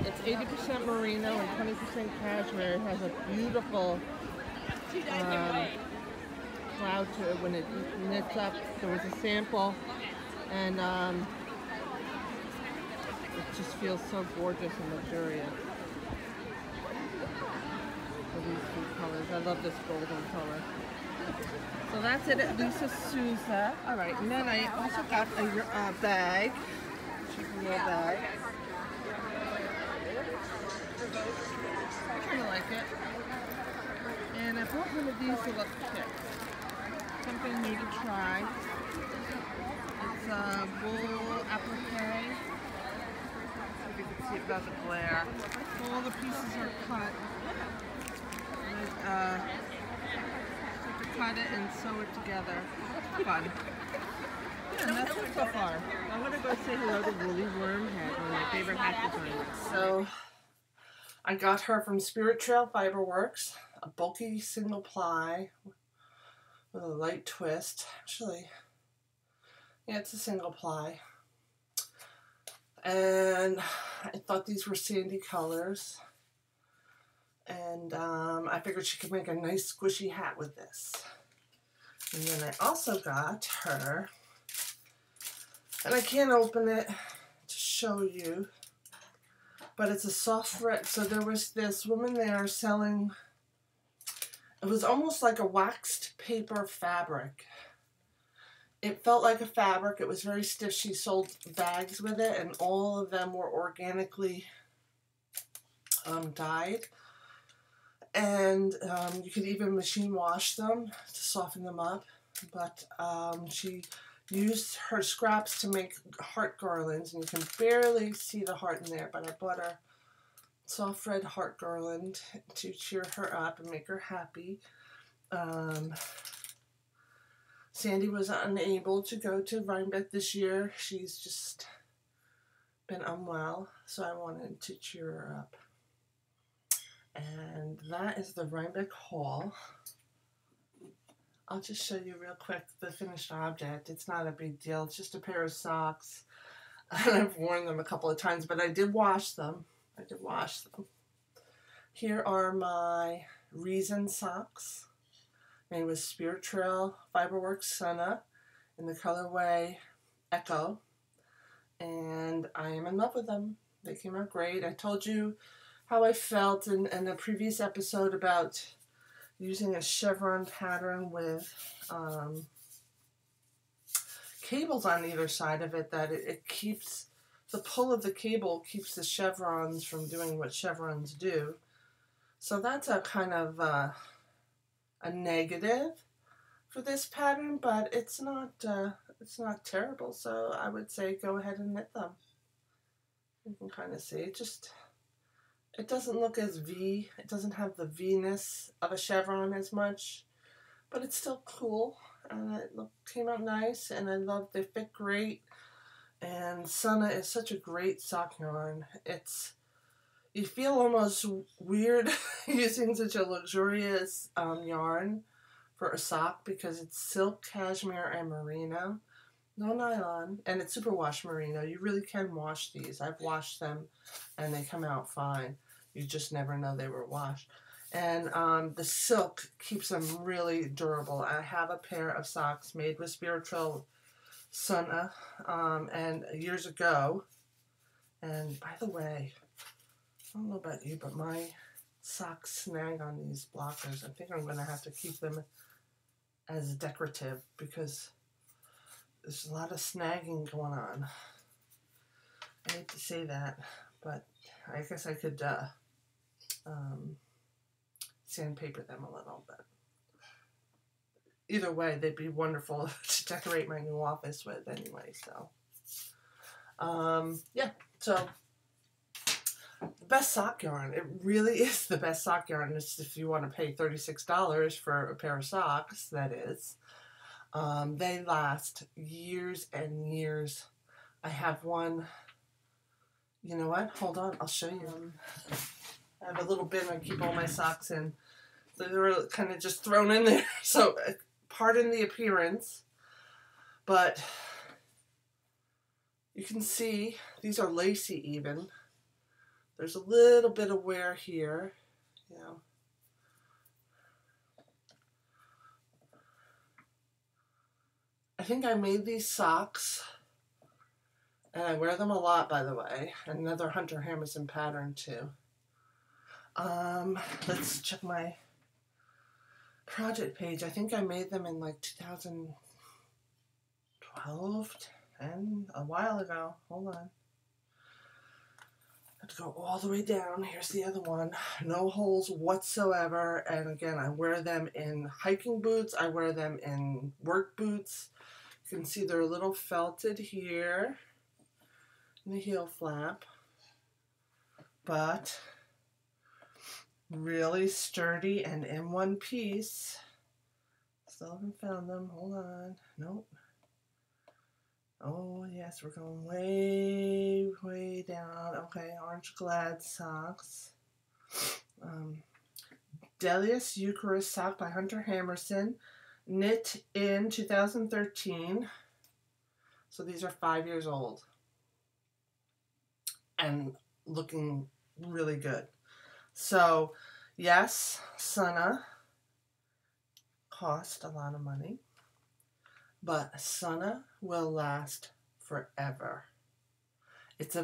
It's 80% merino and 20% cashmere. It has a beautiful cloud to it when it knits up. There was a sample, and it just feels so gorgeous and luxurious. These 2 colors. I love this golden color. So that's it at Lisa Souza. Alright, and then I also got a bag. Chicken little bag. I kind of like it. And I bought one of these little kits. Something new to try. It's a wool applique. If you can see it without the glare. All the pieces are cut. cut it and sew it together. Fun. Yeah, and that's it so far. I'm gonna go say hello to Woolly Wormhead, one of my favorite hat designers. So I got her from Spirit Trail Fiberworks, a bulky single ply with a light twist. Actually, yeah, it's a single ply. And I thought these were sandy colors. And I figured she could make a nice squishy hat with this. And then I also got her, and I can't open it to show you, but it's a soft thread. So there was this woman there selling, it was almost like a waxed paper fabric. It felt like a fabric. It was very stiff. She sold bags with it, and all of them were organically dyed. And you could even machine wash them to soften them up. But she used her scraps to make heart garlands, and you can barely see the heart in there, but I bought her soft red heart garland to cheer her up and make her happy. Sandy was unable to go to Rhinebeck this year. She's just been unwell, so I wanted to cheer her up. And that is the Rhinebeck haul. I'll just show you real quick the finished object. It's not a big deal. It's just a pair of socks. I've worn them a couple of times, but I did wash them. Here are my Reason socks, made with Spirit Trail Fiberworks Senna in the colorway Echo. And I am in love with them. They came out great. I told you how I felt in a previous episode about using a chevron pattern with cables on either side of it, that it keeps, the pull of the cable keeps the chevrons from doing what chevrons do. So that's a kind of a negative for this pattern, but it's not terrible. So I would say go ahead and knit them. You can kind of see it. It doesn't look as V. It doesn't have the V-ness of a chevron as much, but it's still cool, and it came out nice, and I love, they fit great. And Senna is such a great sock yarn. You feel almost weird using such a luxurious yarn for a sock, because it's silk, cashmere, and merino. No nylon, and it's superwash merino. You really can wash these. I've washed them, and they come out fine. You just never know they were washed. And the silk keeps them really durable. I have a pair of socks made with Spirit Trail Senna, and years ago. And by the way, I don't know about you, but my socks snag on these blockers. I think I'm going to have to keep them as decorative, because there's a lot of snagging going on. I hate to say that, but I guess I could sandpaper them a little bit. Either way, they'd be wonderful to decorate my new office with anyway. So, yeah. So, the best sock yarn. It really is the best sock yarn. It's if you want to pay $36 for a pair of socks, that is. They last years and years. I have one. You know what? Hold on. I'll show you. I have a little bin I keep all my socks in. So they were kind of just thrown in there. So pardon the appearance. But you can see these are lacy even. There's a little bit of wear here. You know. I think I made these socks, and I wear them a lot, by the way. Another Hunter Hammerson pattern, too. Let's check my project page. I think I made them in like 2012, 10, a while ago. Hold on. I have to go all the way down. Here's the other one. No holes whatsoever. And again, I wear them in hiking boots. I wear them in work boots. You can see they're a little felted here in the heel flap, but really sturdy and in one piece. still haven't found them. Hold on. Nope. Oh, yes, we're going way, way down. Okay, Orange Glad socks. Delius Eucharist sock by Hunter Hammerson. Knit in 2013. So these are 5 years old. And looking really good. So, yes, Sana cost a lot of money. But Sana will last forever. It's a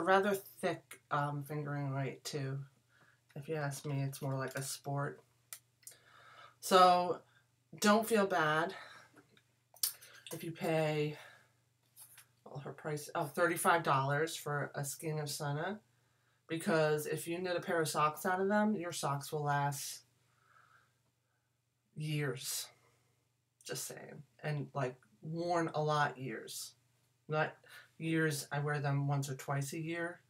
rather thick fingering weight too. If you ask me, it's more like a sport. So don't feel bad if you pay, well, her price, $35 for a skein of Sana, because if you knit a pair of socks out of them, your socks will last years. Just saying. And like worn a lot years. Not years I wear them once or twice a year.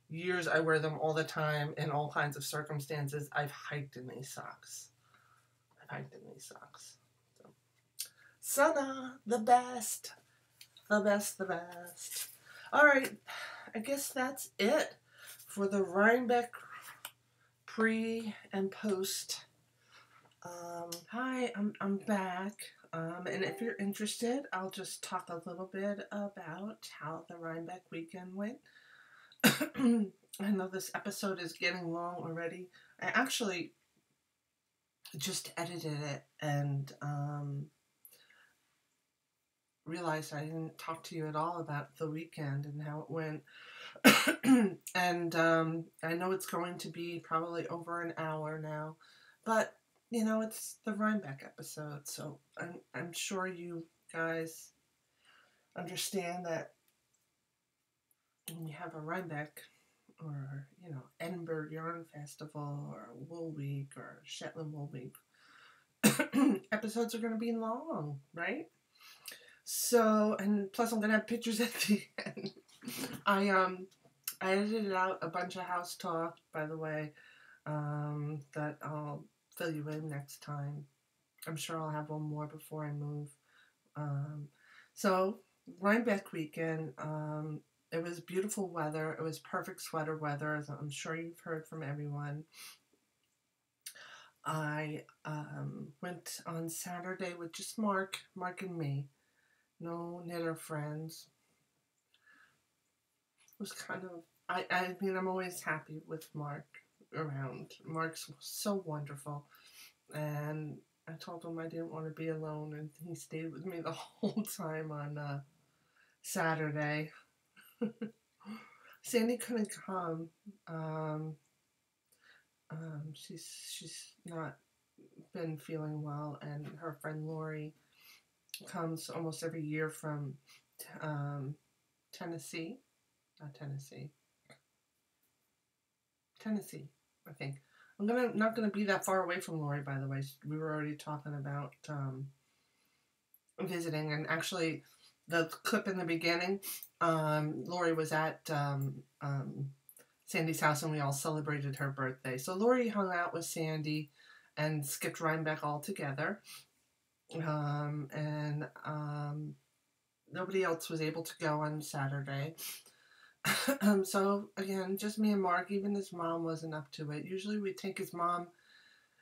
Years I wear them all the time in all kinds of circumstances. I've hiked in these socks. So. Sana, the best. The best, the best. Alright, I guess that's it for the Rhinebeck pre and post. Hi, I'm back. And if you're interested, I'll just talk a little bit about how the Rhinebeck weekend went. I know this episode is getting long already. I actually just edited it and realized I didn't talk to you at all about the weekend and how it went. And I know it's going to be probably over an hour now, but you know, it's the Rhinebeck episode, so I'm sure you guys understand that when you have a Rhinebeck or, you know, Edinburgh Yarn Festival or Wool Week or Shetland Wool Week, episodes are going to be long, right? So, and plus I'm going to have pictures at the end. I edited out a bunch of house talk, by the way, that I'll fill you in next time. I'm sure I'll have one more before I move. So, Rhinebeck weekend, it was beautiful weather. It was perfect sweater weather, as I'm sure you've heard from everyone. I went on Saturday with just Mark and me. No knitter friends. It was kind of, I mean, I'm always happy with Mark around. Mark's so wonderful. And I told him I didn't want to be alone, and he stayed with me the whole time on Saturday. Sandy couldn't come. She's not been feeling well, and her friend Lori comes almost every year from Tennessee, I think. I'm not gonna be that far away from Lori, by the way. We were already talking about visiting, and actually, the clip in the beginning, Lori was at Sandy's house, and we all celebrated her birthday. So Lori hung out with Sandy and skipped Rhinebeck all together, and nobody else was able to go on Saturday. So again, just me and Mark. Even his mom wasn't up to it. Usually we take his mom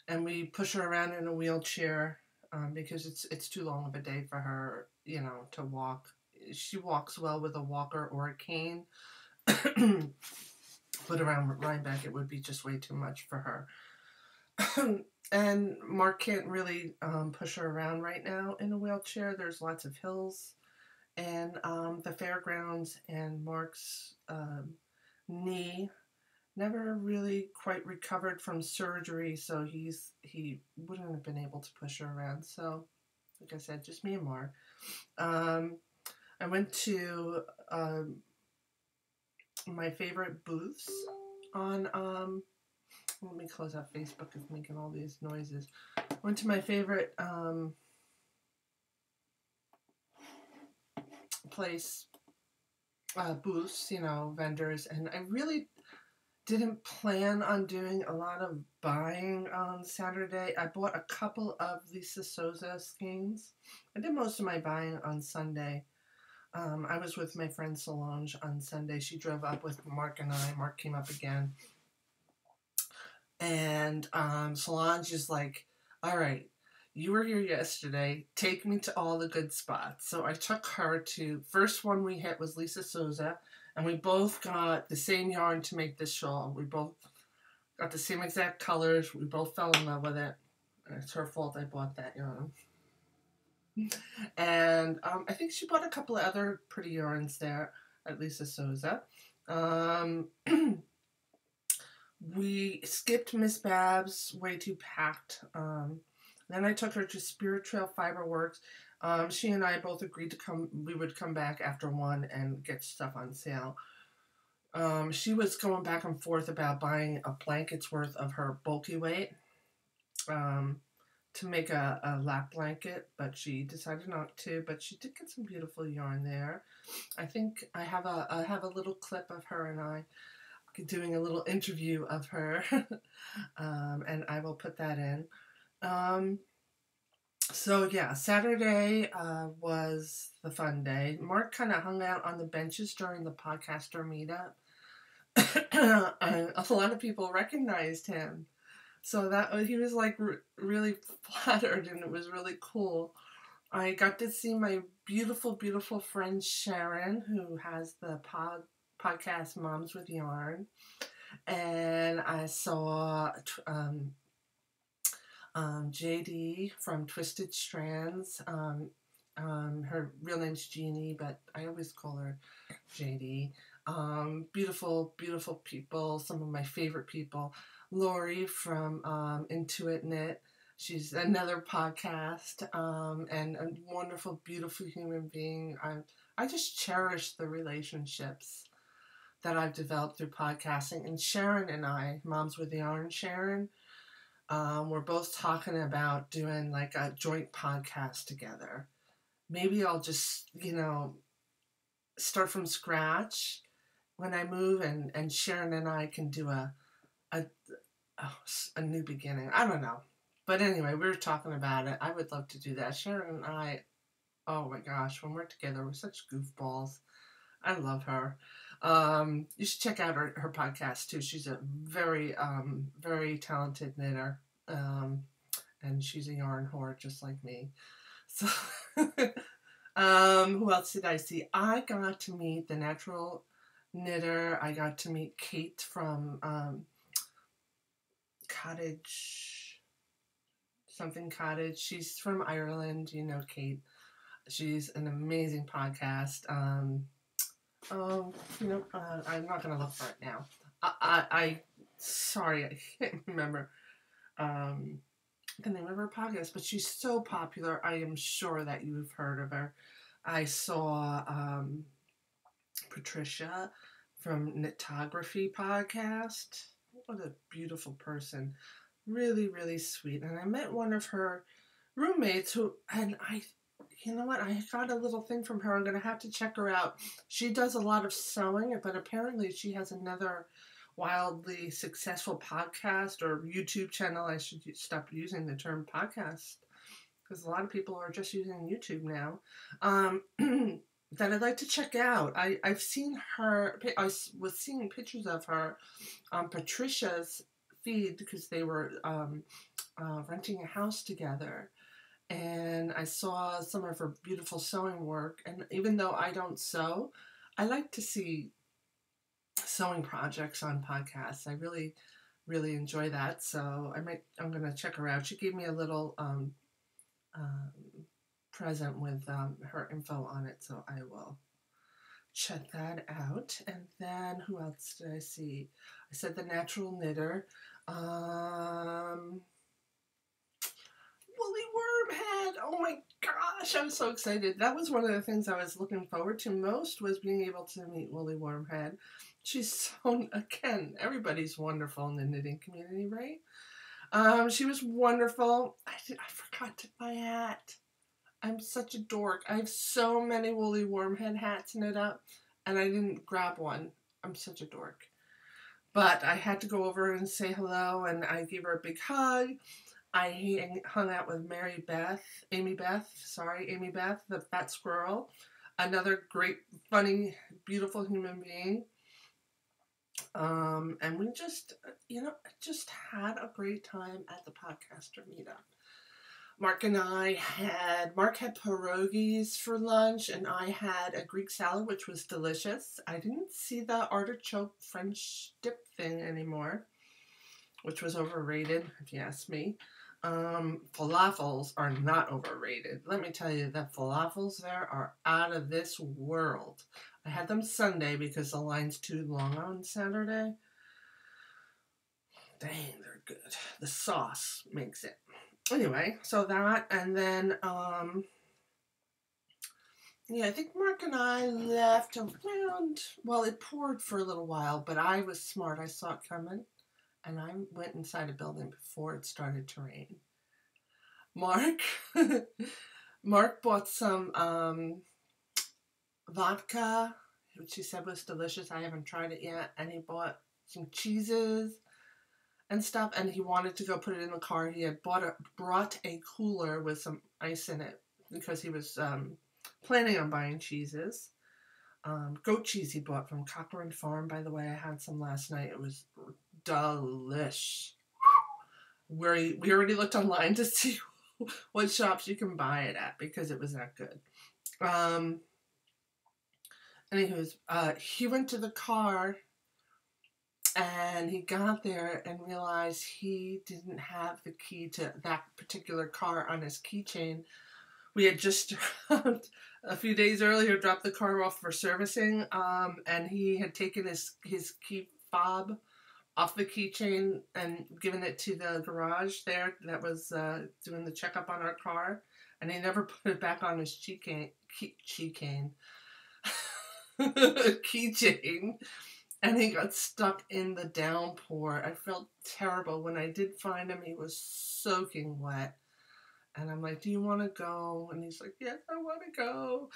and we push her around in a wheelchair because it's too long of a day for her, you know, to walk. She walks well with a walker or a cane, but around Rhinebeck it would be just way too much for her. And Mark can't really push her around right now in a wheelchair. There's lots of hills. And the fairgrounds, and Mark's knee never really quite recovered from surgery, so he wouldn't have been able to push her around. So, like I said, just me and Mark. I went to my favorite booths on, let me close out Facebook, it's making all these noises. I went to my favorite place, booths, you know, vendors, and I really didn't plan on doing a lot of buying on Saturday. I bought a couple of Lisa Souza skeins. I did most of my buying on Sunday. I was with my friend Solange on Sunday. She drove up with Mark and I. Mark came up again. And Solange is like, all right, you were here yesterday. Take me to all the good spots. So I took her to, first one we hit was Lisa Souza. And we both got the same yarn to make this shawl. We both got the same exact colors. We both fell in love with it. It's her fault I bought that yarn. And I think she bought a couple of other pretty yarns there at Lisa Souza. We skipped Miss Babs, way too packed. Then I took her to Spirit Trail Fiberworks. She and I both agreed to come. We would come back after one and get stuff on sale. She was going back and forth about buying a blanket's worth of her bulky weight to make a lap blanket, but she decided not to. But she did get some beautiful yarn there. I think I have a little clip of her and I doing a little interview of her, and I will put that in. So yeah, Saturday was the fun day. Mark kind of hung out on the benches during the podcaster meetup. And a lot of people recognized him. So that he was like really flattered, and it was really cool. I got to see my beautiful, beautiful friend Sharon, who has the podcast Moms with Yarn. And I saw JD from Twisted Strands. Her real name's Jeannie, but I always call her JD. Beautiful, beautiful people, some of my favorite people. Lori from Intuit Knit. She's another podcast, and a wonderful, beautiful human being. I just cherish the relationships that I've developed through podcasting. And Sharon and I, Moms with Yarn Sharon, we're both talking about doing like a joint podcast together. Maybe I'll just, start from scratch when I move, and Sharon and I can do a new beginning. I don't know. But anyway, we were talking about it. I would love to do that. Sharon and I, oh my gosh, when we're together, we're such goofballs. I love her. You should check out her podcast too. She's a very, very talented knitter. And she's a yarn whore just like me. So, who else did I see? I got to meet the natural knitter. I got to meet Kate from Cottage. She's from Ireland. You know Kate. She's an amazing podcast. I'm not going to look for it now. Sorry, I can't remember the name of her podcast, but she's so popular. I am sure that you've heard of her. I saw Patricia from Knitography podcast. What a beautiful person. Really, really sweet. And I met one of her roommates you know what? I got a little thing from her. I'm going to have to check her out. She does a lot of sewing, but apparently she has another wildly successful podcast or YouTube channel. I should stop using the term podcast because a lot of people are just using YouTube now. That I'd like to check out. I've seen her. I was seeing pictures of her on Patricia's feed because they were renting a house together. And I saw some of her beautiful sewing work. And even though I don't sew, I like to see sewing projects on podcasts. I really, really enjoy that. So I'm going to check her out. She gave me a little present with her info on it. So I will check that out. And then who else did I see? I said the natural knitter. Woolly Wormhead! Oh my gosh, I'm so excited. That was one of the things I was looking forward to most, was being able to meet Woolly Wormhead. She's so, again, everybody's wonderful in the knitting community, right? She was wonderful. I forgot to buy a hat. I'm such a dork. I have so many Woolly Wormhead hats knit up, and I didn't grab one. I'm such a dork. But I had to go over and say hello, and I gave her a big hug. I hung out with Amy Beth, the fat squirrel. Another great, funny, beautiful human being. And we just, just had a great time at the podcaster meetup. Mark had pierogies for lunch, and I had a Greek salad, which was delicious. I didn't see the artichoke French dip thing anymore, which was overrated, if you ask me. Falafels are not overrated. Let me tell you, the falafels there are out of this world. I had them Sunday because the line's too long on Saturday. Dang, they're good. The sauce makes it. Anyway, so that, and then, I think Mark and I left around, well, it poured for a little while, but I was smart. I saw it coming, and I went inside a building before it started to rain. Mark bought some, vodka, which he said was delicious. I haven't tried it yet, and he bought some cheeses and stuff, and he wanted to go put it in the car. He had brought a cooler with some ice in it because he was planning on buying cheeses. Goat cheese he bought from Cochrane Farm, by the way. I had some last night. It was delish. We already looked online to see what shops you can buy it at because it was that good. Anywho, he went to the car, and he got there and realized he didn't have the key to that particular car on his keychain. We had just a few days earlier dropped the car off for servicing, and he had taken his key fob off the keychain and given it to the garage there that was doing the checkup on our car, and he never put it back on his keychain. And he got stuck in the downpour. I felt terrible. When I did find him, he was soaking wet. And I'm like, do you want to go? And he's like, yes, I want to go.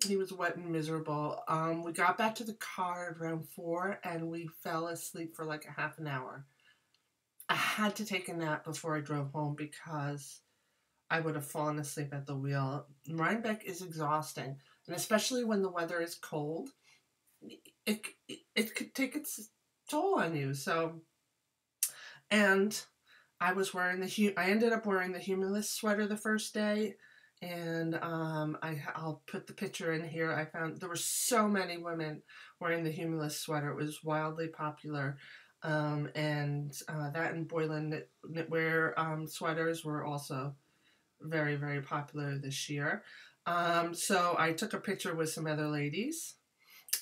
He was wet and miserable. We got back to the car around 4, and we fell asleep for like a half an hour. I had to take a nap before I drove home because I would have fallen asleep at the wheel. Rhinebeck is exhausting, and especially when the weather is cold. It could take its toll on you. So, and I was wearing I ended up wearing the Humulus sweater the first day, and I'll put the picture in here. I found there were so many women wearing the Humulus sweater. It was wildly popular, and that and Boylan knitwear sweaters were also very, very popular this year. So I took a picture with some other ladies.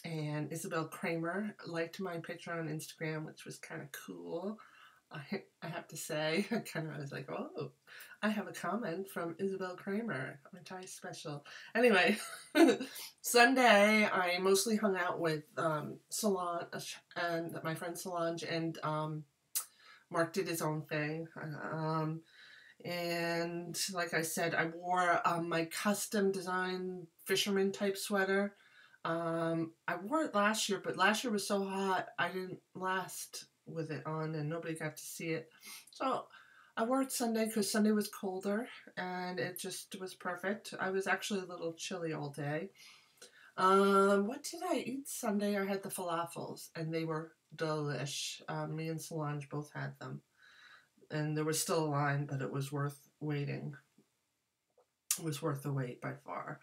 And Isabel Kramer liked my picture on Instagram, which was kind of cool. I have to say, I was like, oh, I have a comment from Isabel Kramer. I'm special. Anyway, Sunday, I mostly hung out with Solange and my friend Solange, and Mark did his own thing. And like I said, I wore my custom design fisherman type sweater. I wore it last year, but last year was so hot, I didn't last with it on, and nobody got to see it. So I wore it Sunday because Sunday was colder, and it just was perfect. I was actually a little chilly all day. What did I eat Sunday? I had the falafels, and they were delish. Me and Solange both had them, and there was still a line, but it was worth waiting. It was worth the wait by far.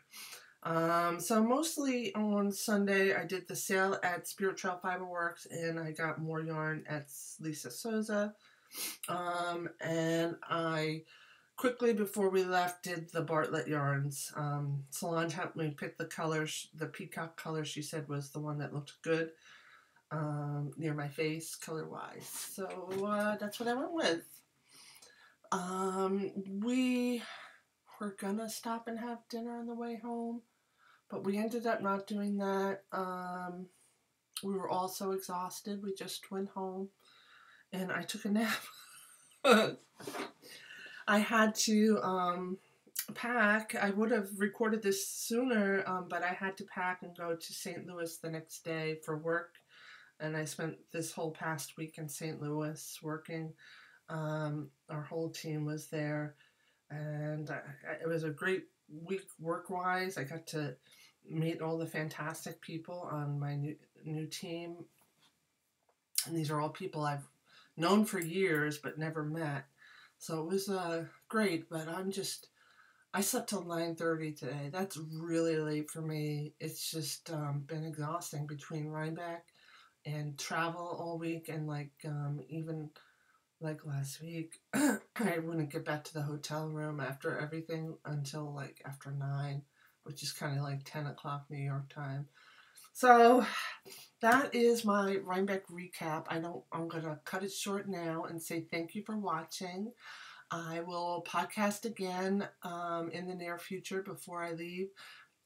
So mostly on Sunday, I did the sale at Spirit Trail Fiberworks, and I got more yarn at Lisa Souza. And I quickly, before we left, did the Bartlett yarns. Solange helped me pick the colors. The peacock color, she said, was the one that looked good near my face, color-wise. So that's what I went with. We were gonna stop and have dinner on the way home, but we ended up not doing that. We were all so exhausted, we just went home, and I took a nap. I had to pack. I would have recorded this sooner, but I had to pack and go to St. Louis the next day for work. and I spent this whole past week in St. Louis working. Our whole team was there, and it was a great week work-wise. I got to meet all the fantastic people on my new team, and these are all people I've known for years but never met. So it was great, but I slept till 9:30 today. That's really late for me. It's just been exhausting between Rhinebeck and travel all week, and like even like last week, I wouldn't get back to the hotel room after everything until like after 9, which is kind of like 10 o'clock New York time. So that is my Rhinebeck recap. I'm going to cut it short now and say thank you for watching. I will podcast again in the near future before I leave,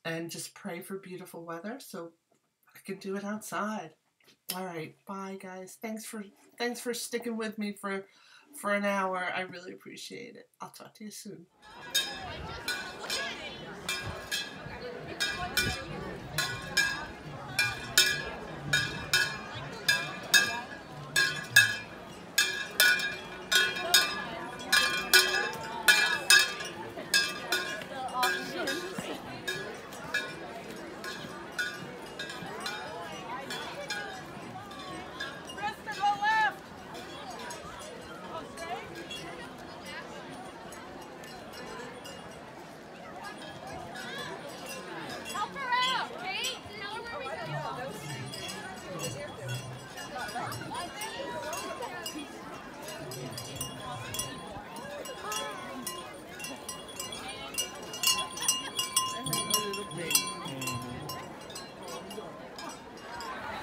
and just pray for beautiful weather so I can do it outside. All right, bye guys. Thanks for sticking with me for an hour. I really appreciate it. I'll talk to you soon.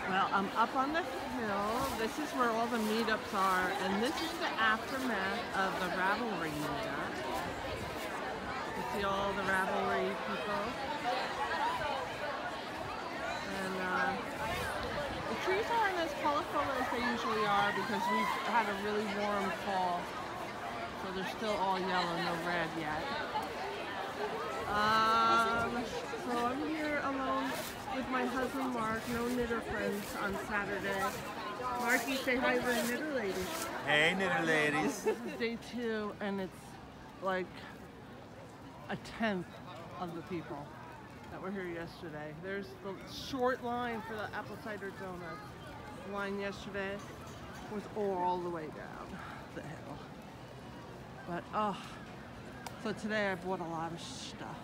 Well, I'm up on the hill. This is where all the meetups are, and this is the aftermath of the Ravelry meetup. You see all the Ravelry people. And the trees aren't as colorful as they usually are because we've had a really warm fall. So they're still all yellow, no red yet. So I'm here alone with my husband Mark, no knitter friends on Saturday. Marky, say hi to the knitter ladies. Hey, knitter ladies. This is day 2, and it's like a tenth of the people that were here yesterday. There's the short line for the apple cider donuts. The line yesterday was all the way down the hill. But so today I bought a lot of stuff.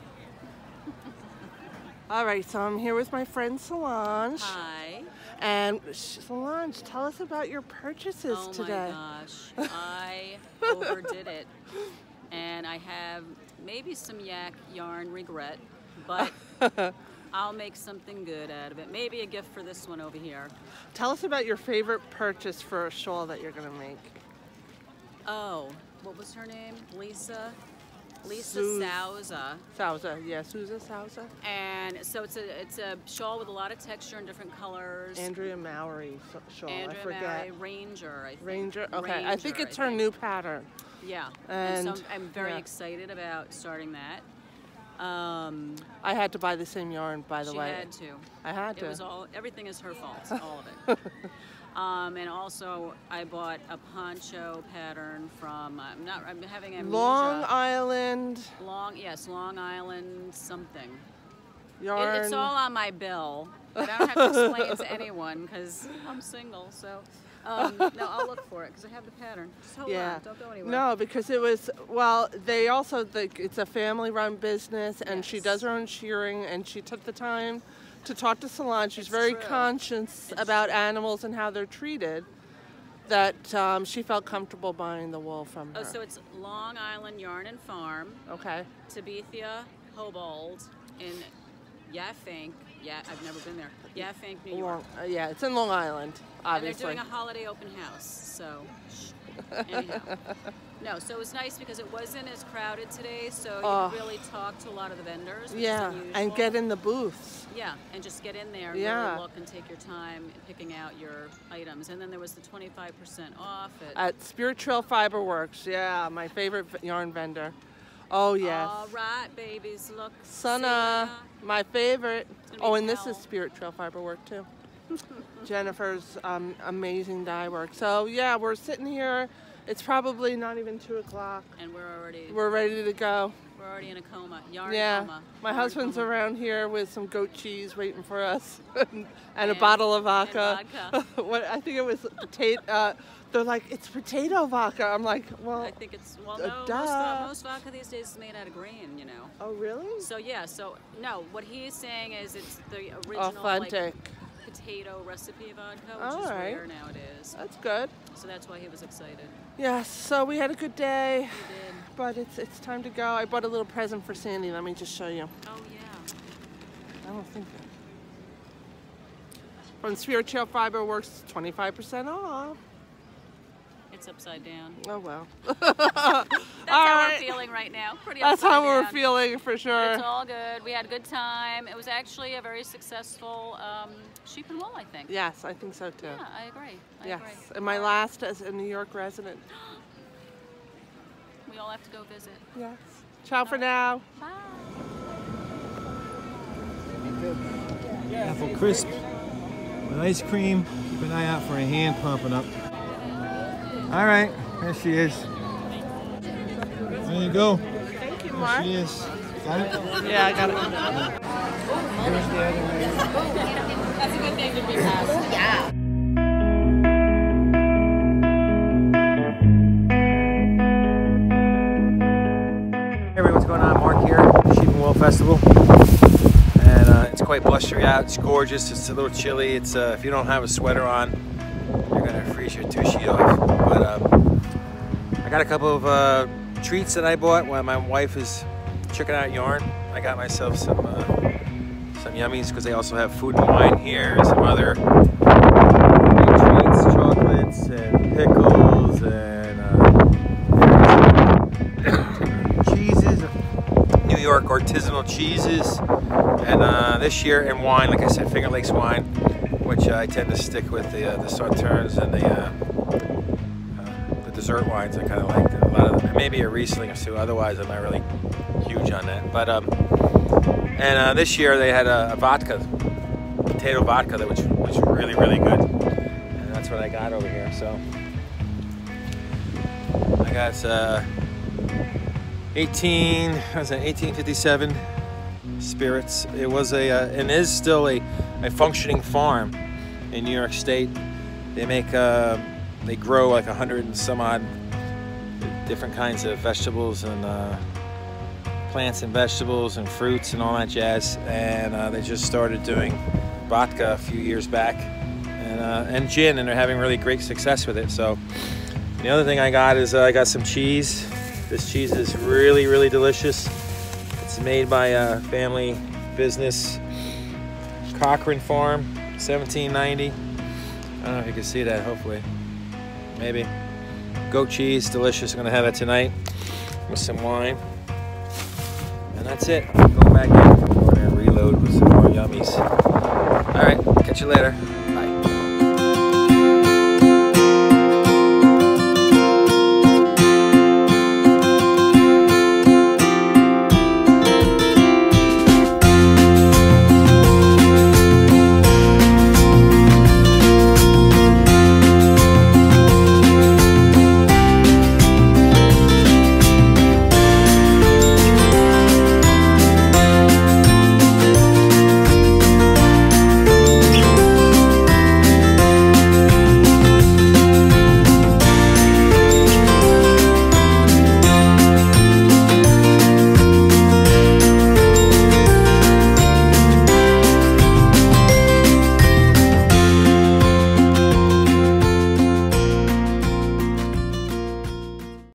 All right, so I'm here with my friend Solange. Hi. And Solange, tell us about your purchases today. Oh my gosh, I overdid it. And I have maybe some yak yarn regret, but I'll make something good out of it. Maybe a gift for this one over here. Tell us about your favorite purchase for a shawl that you're going to make. Oh, what was her name? Lisa Souza. Souza, yeah, Souza Souza. And so it's a shawl with a lot of texture and different colors. Andrea Mowry shawl, Andrea I forget. Mowry, Ranger, I think. Ranger, okay. Ranger, I think it's her new pattern. Yeah, and so I'm very excited about starting that. I had to buy the same yarn, by the way. She had to. I had to. It was everything is her fault, all of it. And also, I bought a poncho pattern from, I'm having amnesia. Long Island. Long Island something. Yarn. It's all on my bill. But I don't have to explain it to anyone because I'm single, so. No, I'll look for it because I have the pattern. Just hold on, don't go anywhere. No, because it was, well, they also, it's a family-run business, and she does her own shearing, and she took the time to talk to Solange. She's very conscious about animals and how they're treated, that she felt comfortable buying the wool from her. Oh, so it's Long Island Yarn and Farm. Okay. Tabithia Hobold in Yaffink. Yeah, I've never been there. Yaffink, New York. Yeah, it's in Long Island, obviously. And they're doing a holiday open house, so anyhow. No, so it was nice because it wasn't as crowded today, so you could really talk to a lot of the vendors, which is unusual. And get in the booths. Yeah, and just get in there and really look and take your time picking out your items. And then there was the 25% off at Spirit Trail Fiber Works. Yeah, my favorite yarn vendor. Oh, yes. All right, babies, look. Sana, my favorite. Oh, and this is Spirit Trail Fiber Work, too. Jennifer's amazing dye work. So yeah, we're sitting here. It's probably not even 2 o'clock. And we're ready to go. We're already in a coma. Yarn coma. My Yarn husband's coma. around here with some goat cheese waiting for us, and a bottle of vodka. What I think it was potato. They're like, it's potato vodka. I'm like, well, I think it's most vodka these days is made out of grain, you know. Oh really? So yeah, no, what he's saying is it's the original authentic potato recipe vodka, which is rare nowadays. That's good. So that's why he was excited. Yes. So we had a good day. We did. But it's time to go. I bought a little present for Sandy. Let me just show you. Oh yeah. I don't think that. From Spirit Trail Fiber Works, 25% off. It's upside down. Oh well. That's how we're feeling right now. Pretty upside That's how down. we're feeling for sure. But it's all good. We had a good time. It was actually a very successful sheep and wool, I think. Yes, I think so too. Yeah, I agree. I yes, agree. and my last as a New York resident. We all have to go visit. Yes. Ciao for now. Bye. Apple crisp with ice cream. Keep an eye out for a hand pumping up. All right, there she is. There you go. Thank you, There Mark. she is. Got it? Yeah, I got it. Here's the other lady. That's a good thing to be asked. Yeah. Hey everyone, what's going on? Mark here, Sheep and Wool Festival. And it's quite blustery out. It's gorgeous. It's a little chilly. It's if you don't have a sweater on, you're gonna freeze your tushy off. But I got a couple of treats that I bought while my wife is checking out yarn. I got myself some yummies because they also have food and wine here, and some other treats, chocolates and pickles and cheeses, New York artisanal cheeses, and this year in wine, like I said, Finger Lakes wine, which I tend to stick with the Sauternes and the dessert wines. I kind of like a lot of them. Maybe a Riesling or two. Otherwise, I'm not really huge on that. But and this year they had a vodka, potato vodka, which was really good, and that's what I got over here. So I got 1857 spirits. It was and is still a functioning farm in New York State. They make they grow like 100 and some odd different kinds of vegetables and plants and vegetables and fruits and all that jazz. And they just started doing vodka a few years back, and gin, and they're having really great success with it. So the other thing I got is I got some cheese. This cheese is really delicious. It's made by a family business, Cochran Farm, 1790. I don't know if you can see that, hopefully. Maybe. Goat cheese, delicious. I'm gonna have it tonight with some wine. And that's it. Go back in. We're gonna reload with some more yummies. All right, catch you later.